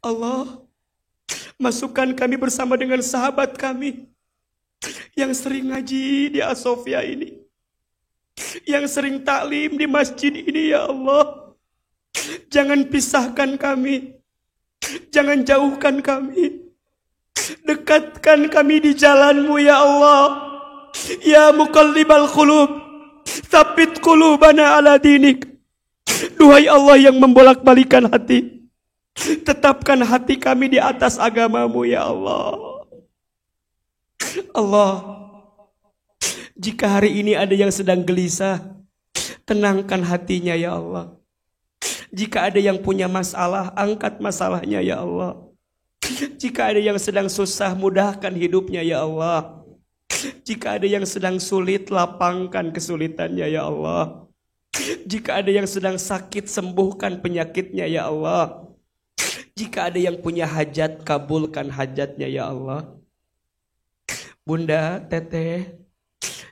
Speaker 2: Allah, masukkan kami bersama dengan sahabat kami yang sering ngaji di Asofia ini, yang sering taklim di masjid ini ya Allah. Jangan pisahkan kami, jangan jauhkan kami. Dekatkan kami di jalan-Mu ya Allah. Ya muqallibal qulub, tsabbit qulubana ala dinik. Duhai Allah yang membolak-balikan hati, tetapkan hati kami di atas agama-Mu ya Allah. Allah, jika hari ini ada yang sedang gelisah, tenangkan hatinya ya Allah. Jika ada yang punya masalah, angkat masalahnya ya Allah. Jika ada yang sedang susah, mudahkan hidupnya ya Allah. Jika ada yang sedang sulit, lapangkan kesulitannya ya Allah. Jika ada yang sedang sakit, sembuhkan penyakitnya ya Allah. Jika ada yang punya hajat, kabulkan hajatnya ya Allah. Bunda, Teteh,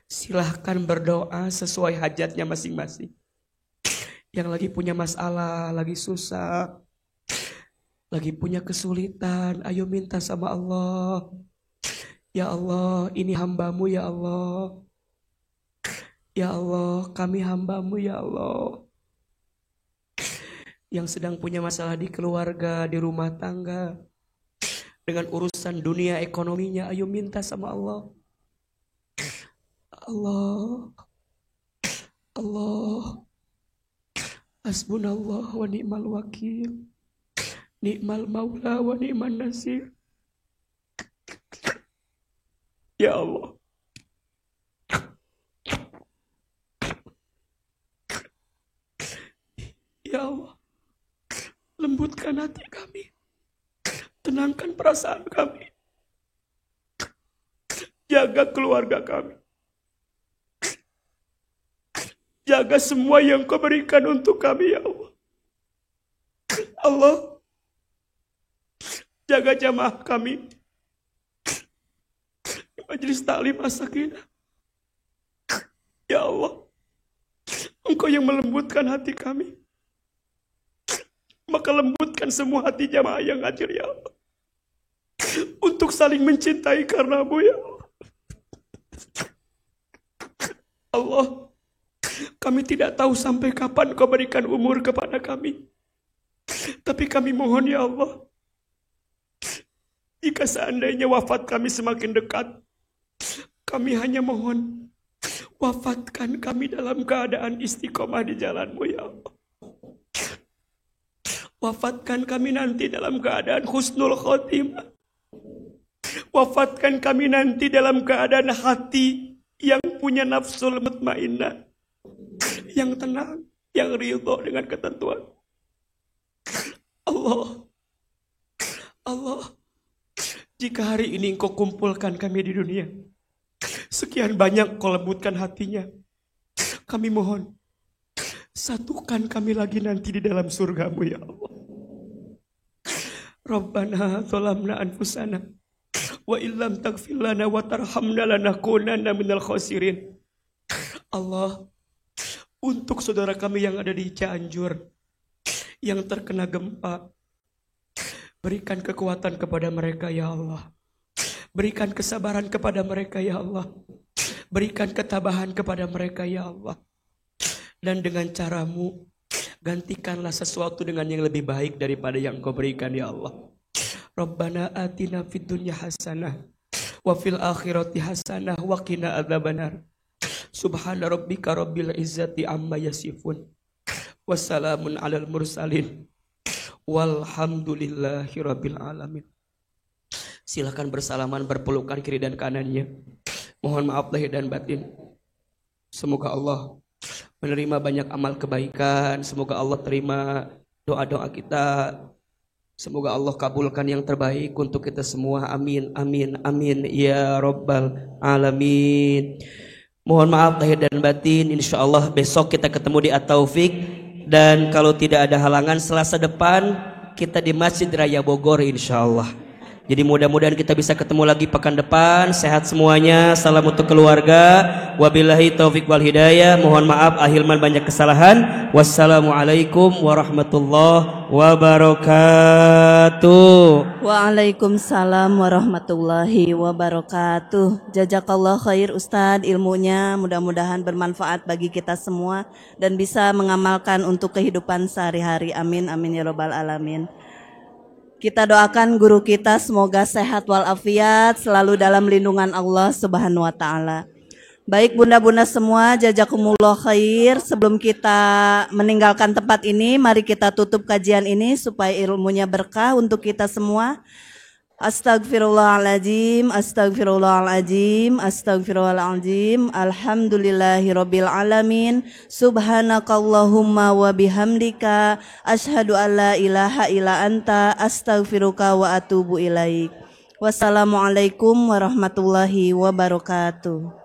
Speaker 2: silahkan berdoa sesuai hajatnya masing-masing. Yang lagi punya masalah, lagi susah, lagi punya kesulitan, ayo minta sama Allah. Ya Allah, ini hamba-Mu ya Allah. Ya Allah, kami hamba-Mu ya Allah. Yang sedang punya masalah di keluarga, di rumah tangga, dengan urusan dunia ekonominya, ayo minta sama Allah. Allah, Allah, hasbunallah wa ni'mal wakil, ni'mal maula wa ni'man nasir. Ya Allah, ya Allah, lembutkan hati kami, tenangkan perasaan kami, jaga keluarga kami, jaga semua yang Kau berikan untuk kami ya Allah. Allah, jaga jamaah kami di majelis taklim As-Sakinah. Ya Allah, Engkau yang melembutkan hati kami, maka lembutkan semua hati jamaah yang hadir ya Allah, untuk saling mencintai karena-Mu ya Allah. Allah, kami tidak tahu sampai kapan Kau berikan umur kepada kami. Tapi kami mohon ya Allah, jika seandainya wafat kami semakin dekat, kami hanya mohon, wafatkan kami dalam keadaan istiqomah di jalan-Mu ya Allah. Wafatkan kami nanti dalam keadaan husnul khotimah. Wafatkan kami nanti dalam keadaan hati yang punya nafsul mutmainnah, yang tenang, yang ridho dengan ketentuan. Allah, jika hari ini Engkau kumpulkan kami di dunia, sekian banyak Kau lembutkan hatinya, kami mohon, satukan kami lagi nanti di dalam surga-Mu ya Allah. Rabbana zalamna anfusana wa illam taghfir lana wa tarhamna lanakunanna minal khasirin. Allah, untuk saudara kami yang ada di Cianjur, yang terkena gempa, berikan kekuatan kepada mereka ya Allah. Berikan kesabaran kepada mereka ya Allah. Berikan ketabahan kepada mereka ya Allah. Dan dengan cara-Mu, gantikanlah sesuatu dengan yang lebih baik daripada yang Kau berikan ya Allah. Rabbana atina fid dunya hasanah wa fil akhirati hasanah wa qina adzabannar. Subhana rabbika rabbil izzati amma yasifun. Wassalamun alal mursalin. Walhamdulillahi rabbil alamin. Silakan bersalaman, berpelukan kiri dan kanannya. Mohon maaf lahir dan batin. Semoga Allah menerima banyak amal kebaikan. Semoga Allah terima doa-doa kita. Semoga Allah kabulkan yang terbaik untuk kita semua. Amin, amin, amin. Ya Rabbal Alamin. Mohon maaf lahir dan batin. Insya Allah besok kita ketemu di At-Taufik. Dan kalau tidak ada halangan, Selasa depan kita di Masjid Raya Bogor insya Allah. Jadi mudah-mudahan kita bisa ketemu lagi pekan depan. Sehat semuanya. Salam untuk keluarga. Wabillahi taufik wal hidayah. Mohon maaf Ahilman banyak kesalahan. Wassalamualaikum warahmatullahi wabarakatuh.
Speaker 1: Waalaikumsalam warahmatullahi wabarakatuh. Jazakallah khair Ustadz ilmunya, mudah-mudahan bermanfaat bagi kita semua dan bisa mengamalkan untuk kehidupan sehari-hari. Amin, amin ya robbal alamin. Kita doakan guru kita semoga sehat walafiat, selalu dalam lindungan Allah Subhanahu wa taala. Baik bunda-bunda semua, jazakumullah khair. Sebelum kita meninggalkan tempat ini, mari kita tutup kajian ini supaya ilmunya berkah untuk kita semua. Astagfirullahaladzim, astagfirullahaladzim, astagfirullahaladzim. Alhamdulillahirabbil alamin. Subhanakallahumma wa bihamdika asyhadu an la ilaha illa anta astaghfiruka wa atubu ilaik. Wassalamualaikum warahmatullahi wabarakatuh.